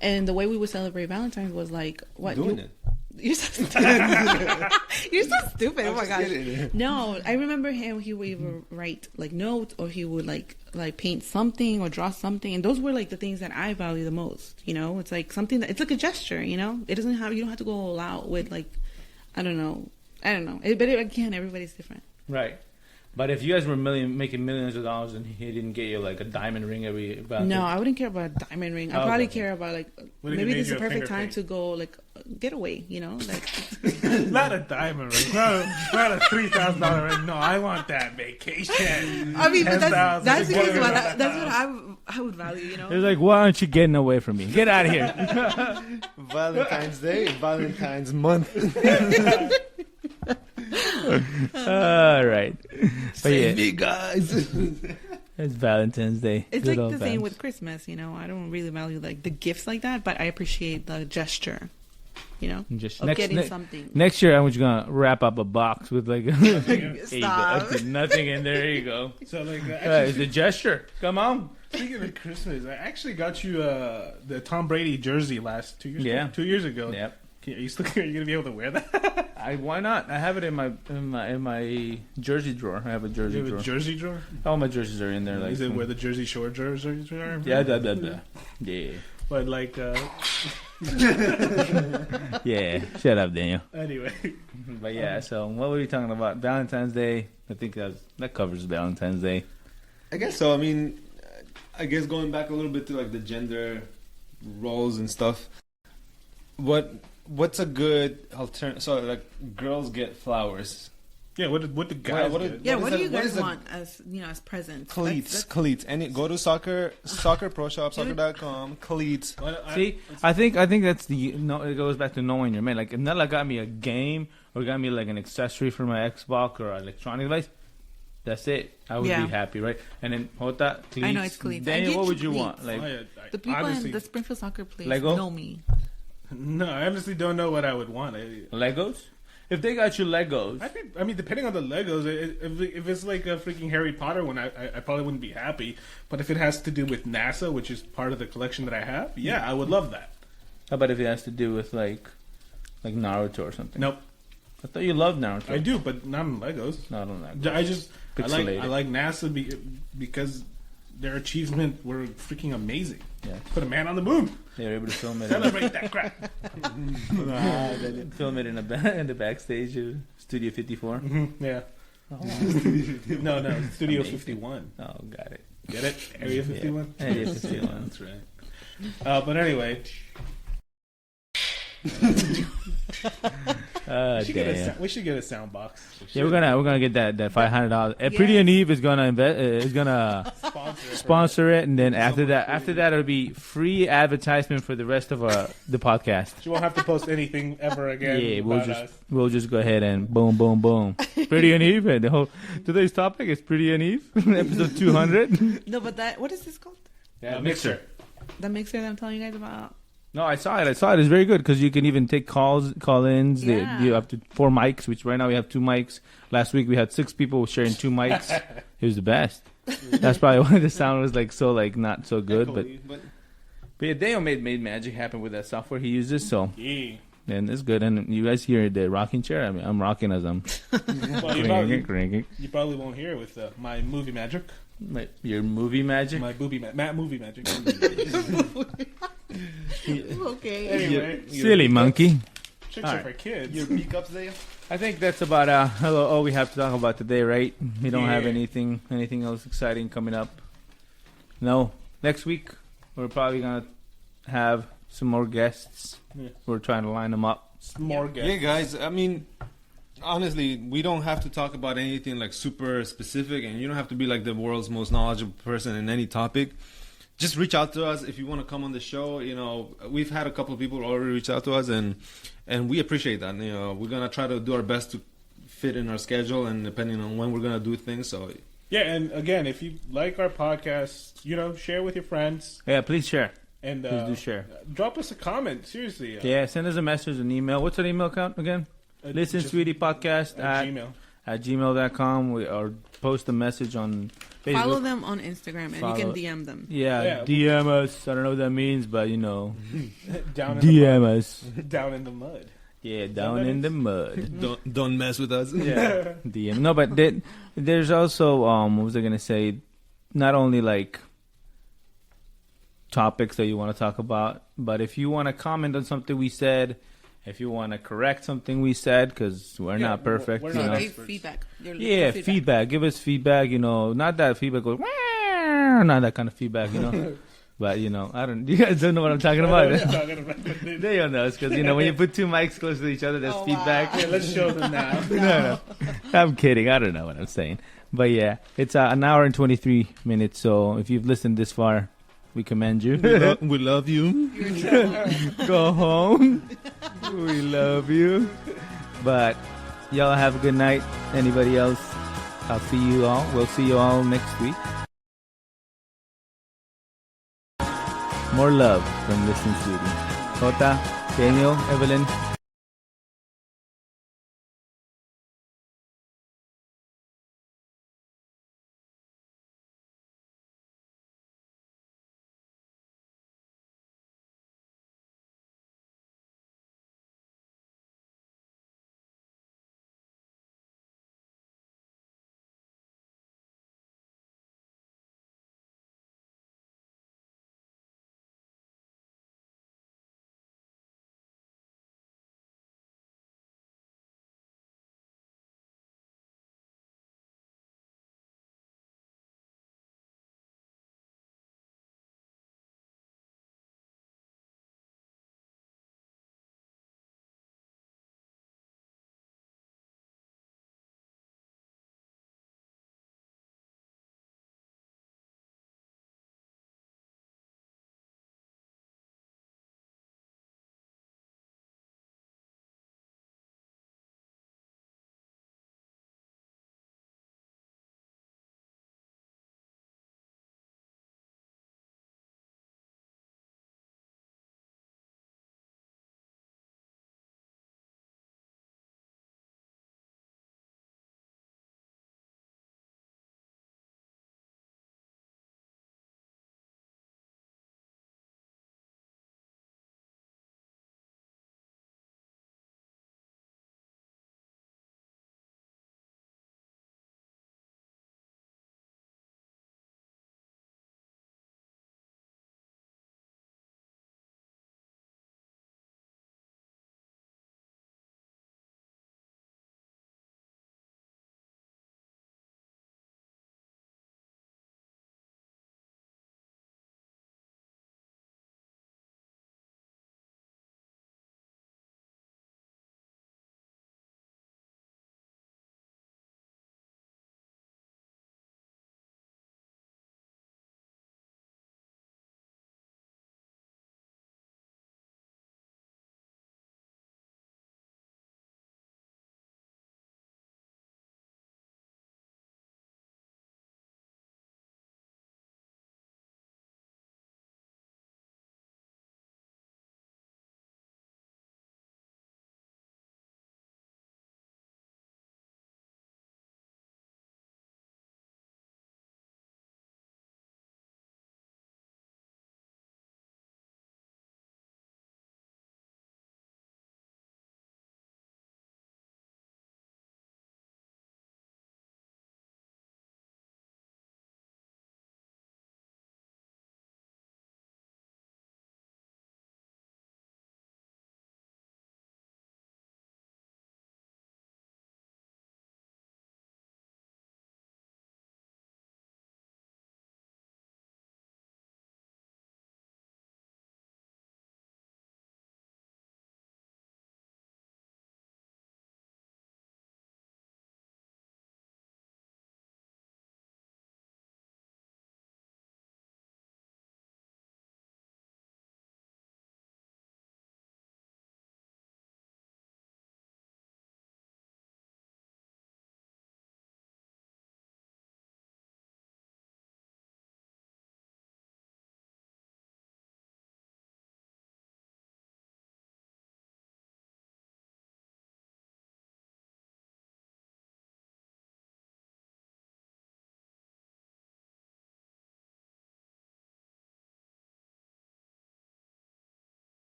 and the way we would celebrate Valentine's was like, what? Doing it. You're so stupid. You're so stupid. Oh my gosh. No, I remember him. He would either write like notes, or he would like paint something or draw something, and those were like the things that I value the most. It's like something that, it's like a gesture. It doesn't have, you don't have to go all out with like, I don't know. But again, everybody's different. Right. But if you guys were making millions of dollars and he didn't get you like a diamond ring every Valentine's? No, I wouldn't care about a diamond ring. I'd probably care about like, maybe this is the perfect time to go like get away, like not a diamond ring, not a $3,000 ring. No, I want that vacation. I mean, but that's what I would value, It's like, why aren't you getting away from me? Get out of here. Valentine's Day, Valentine's month. All right. Save me, guys. It's Valentine's Day. It's like the same with Christmas, I don't really value like the gifts like that, but I appreciate the gesture, Just of getting something. Next year, I'm just gonna wrap up a box with like Stop. nothing in there. There you go. So like, It's a gesture. Come on. Speaking of Christmas, I actually got you the Tom Brady jersey 2 years ago. 2 years ago. Yep. Are you gonna be able to wear that? Why not? I have it in my jersey drawer. I have a jersey You have drawer. a jersey drawer? All my jerseys are in there. Like, Is it where the Jersey Shore jerseys are? Yeah, yeah. But like, Yeah. Shut up, Daniel. anyway. But yeah, so what were we talking about? Valentine's Day. I think that covers Valentine's Day. I guess so. I mean, I guess going back a little bit to like the gender roles and stuff. What's a good alternative? So like, girls get flowers. Yeah, what the guys What get? Yeah, what do you what guys is a- want as presents? Cleats. Go to soccer pro shop, soccer.com, cleats. See, I think that's it goes back to knowing your man. Like, if Nella got me a game or got me like an accessory for my Xbox or an electronic device, that's it. I would be happy, right? And then Jota, cleats. I know it's cleats. Daniel, what would you want? Like, The people honestly, in the Springfield soccer place Lego? know me. No, I honestly don't know what I would want. Legos? If they got you Legos, I mean, depending on the Legos, if it's like a freaking Harry Potter one, I probably wouldn't be happy. But if it has to do with NASA, which is part of the collection that I have, yeah, I would love that. how about if it has to do with like Naruto or something? Nope, I thought you loved Naruto. I do, but not in Legos. No, I don't like. I like NASA because their achievement were freaking amazing. Yeah. Put a man on the moon. They were able to film it. Celebrate that crap. Film it in the backstage of Studio 54. Yeah. Oh. No, Studio Amazing. 51. Oh, got it. Get it? Area 51? Yeah. Area 51. That's right. But anyway. We should get a sound box. Yeah, we're gonna get that $500. Pretty and Eve is gonna sponsor it, and then after that it'll be free advertisement for the rest of the podcast. She won't have to post anything ever again. Yeah, we'll just go ahead and boom, boom, boom. Pretty and Eve, and today's topic is Pretty and Eve, episode 200. No, but what is this called? Yeah, mixer. The mixer that I'm telling you guys about. No, I saw it. It's very good because you can even take call-ins. Yeah. You have 4 mics, which right now we have 2 mics. Last week we had 6 people sharing 2 mics. It was the best. That's probably why the sound was not so good. But yeah, Dale made magic happen with that software he uses. So Yeah. and it's good. And you guys hear the rocking chair? I mean, I'm rocking as I'm Well, cranking. you probably won't hear it with my movie magic. Your movie magic. My Matt movie magic. Okay. Anyway, Silly monkey. chicks All are right. for kids. Your pickups there. I think that's about all we have to talk about today, right? We don't have Yeah. anything else exciting coming up. No. Next week we're probably gonna have some more guests. Yeah. We're trying to line them up. More guests. Yeah, guys. I mean, honestly, we don't have to talk about anything like super specific, and you don't have to be like the world's most knowledgeable person in any topic. Just reach out to us if you want to come on the show. You know, we've had a couple of people already reach out to us, and we appreciate that. You know, we're gonna try to do our best to fit in our schedule, and depending on when we're gonna do things. So Yeah, and again, if you like our podcast, share with your friends. Yeah, please share. And Please do share. Drop us a comment. Seriously. Yeah, send us a message, an email. What's our email account again? Listen, just Sweetie Podcast at Gmail. at gmail.com. Or post a message on Facebook. Follow them on Instagram and you can DM them. Yeah, DM us. I don't know what that means, but Down in DM us. down in the mud. Yeah, down in the mud. don't mess with us. Yeah, DM. No, but there's also what was I gonna say? Not only like topics that you want to talk about, but if you want to comment on something we said, if you want to correct something we said, because we're not perfect. we're you not know? Give feedback. Yeah, feedback. Give us feedback. Not that feedback goes. "Wah," not that kind of feedback. But I don't. You guys don't know what I'm talking about. They don't know. It's because when you put 2 mics close to each other, there's feedback. Yeah, let's show them now. No. I'm kidding. I don't know what I'm saying. But yeah, it's an hour and 23 minutes. So if you've listened this far, we commend you. We love you. Go home. We love you. But y'all have a good night. Anybody else? I'll see you all. We'll see you all next week. More love from Listen Sweetie. Jota, Daniel, Evelyn.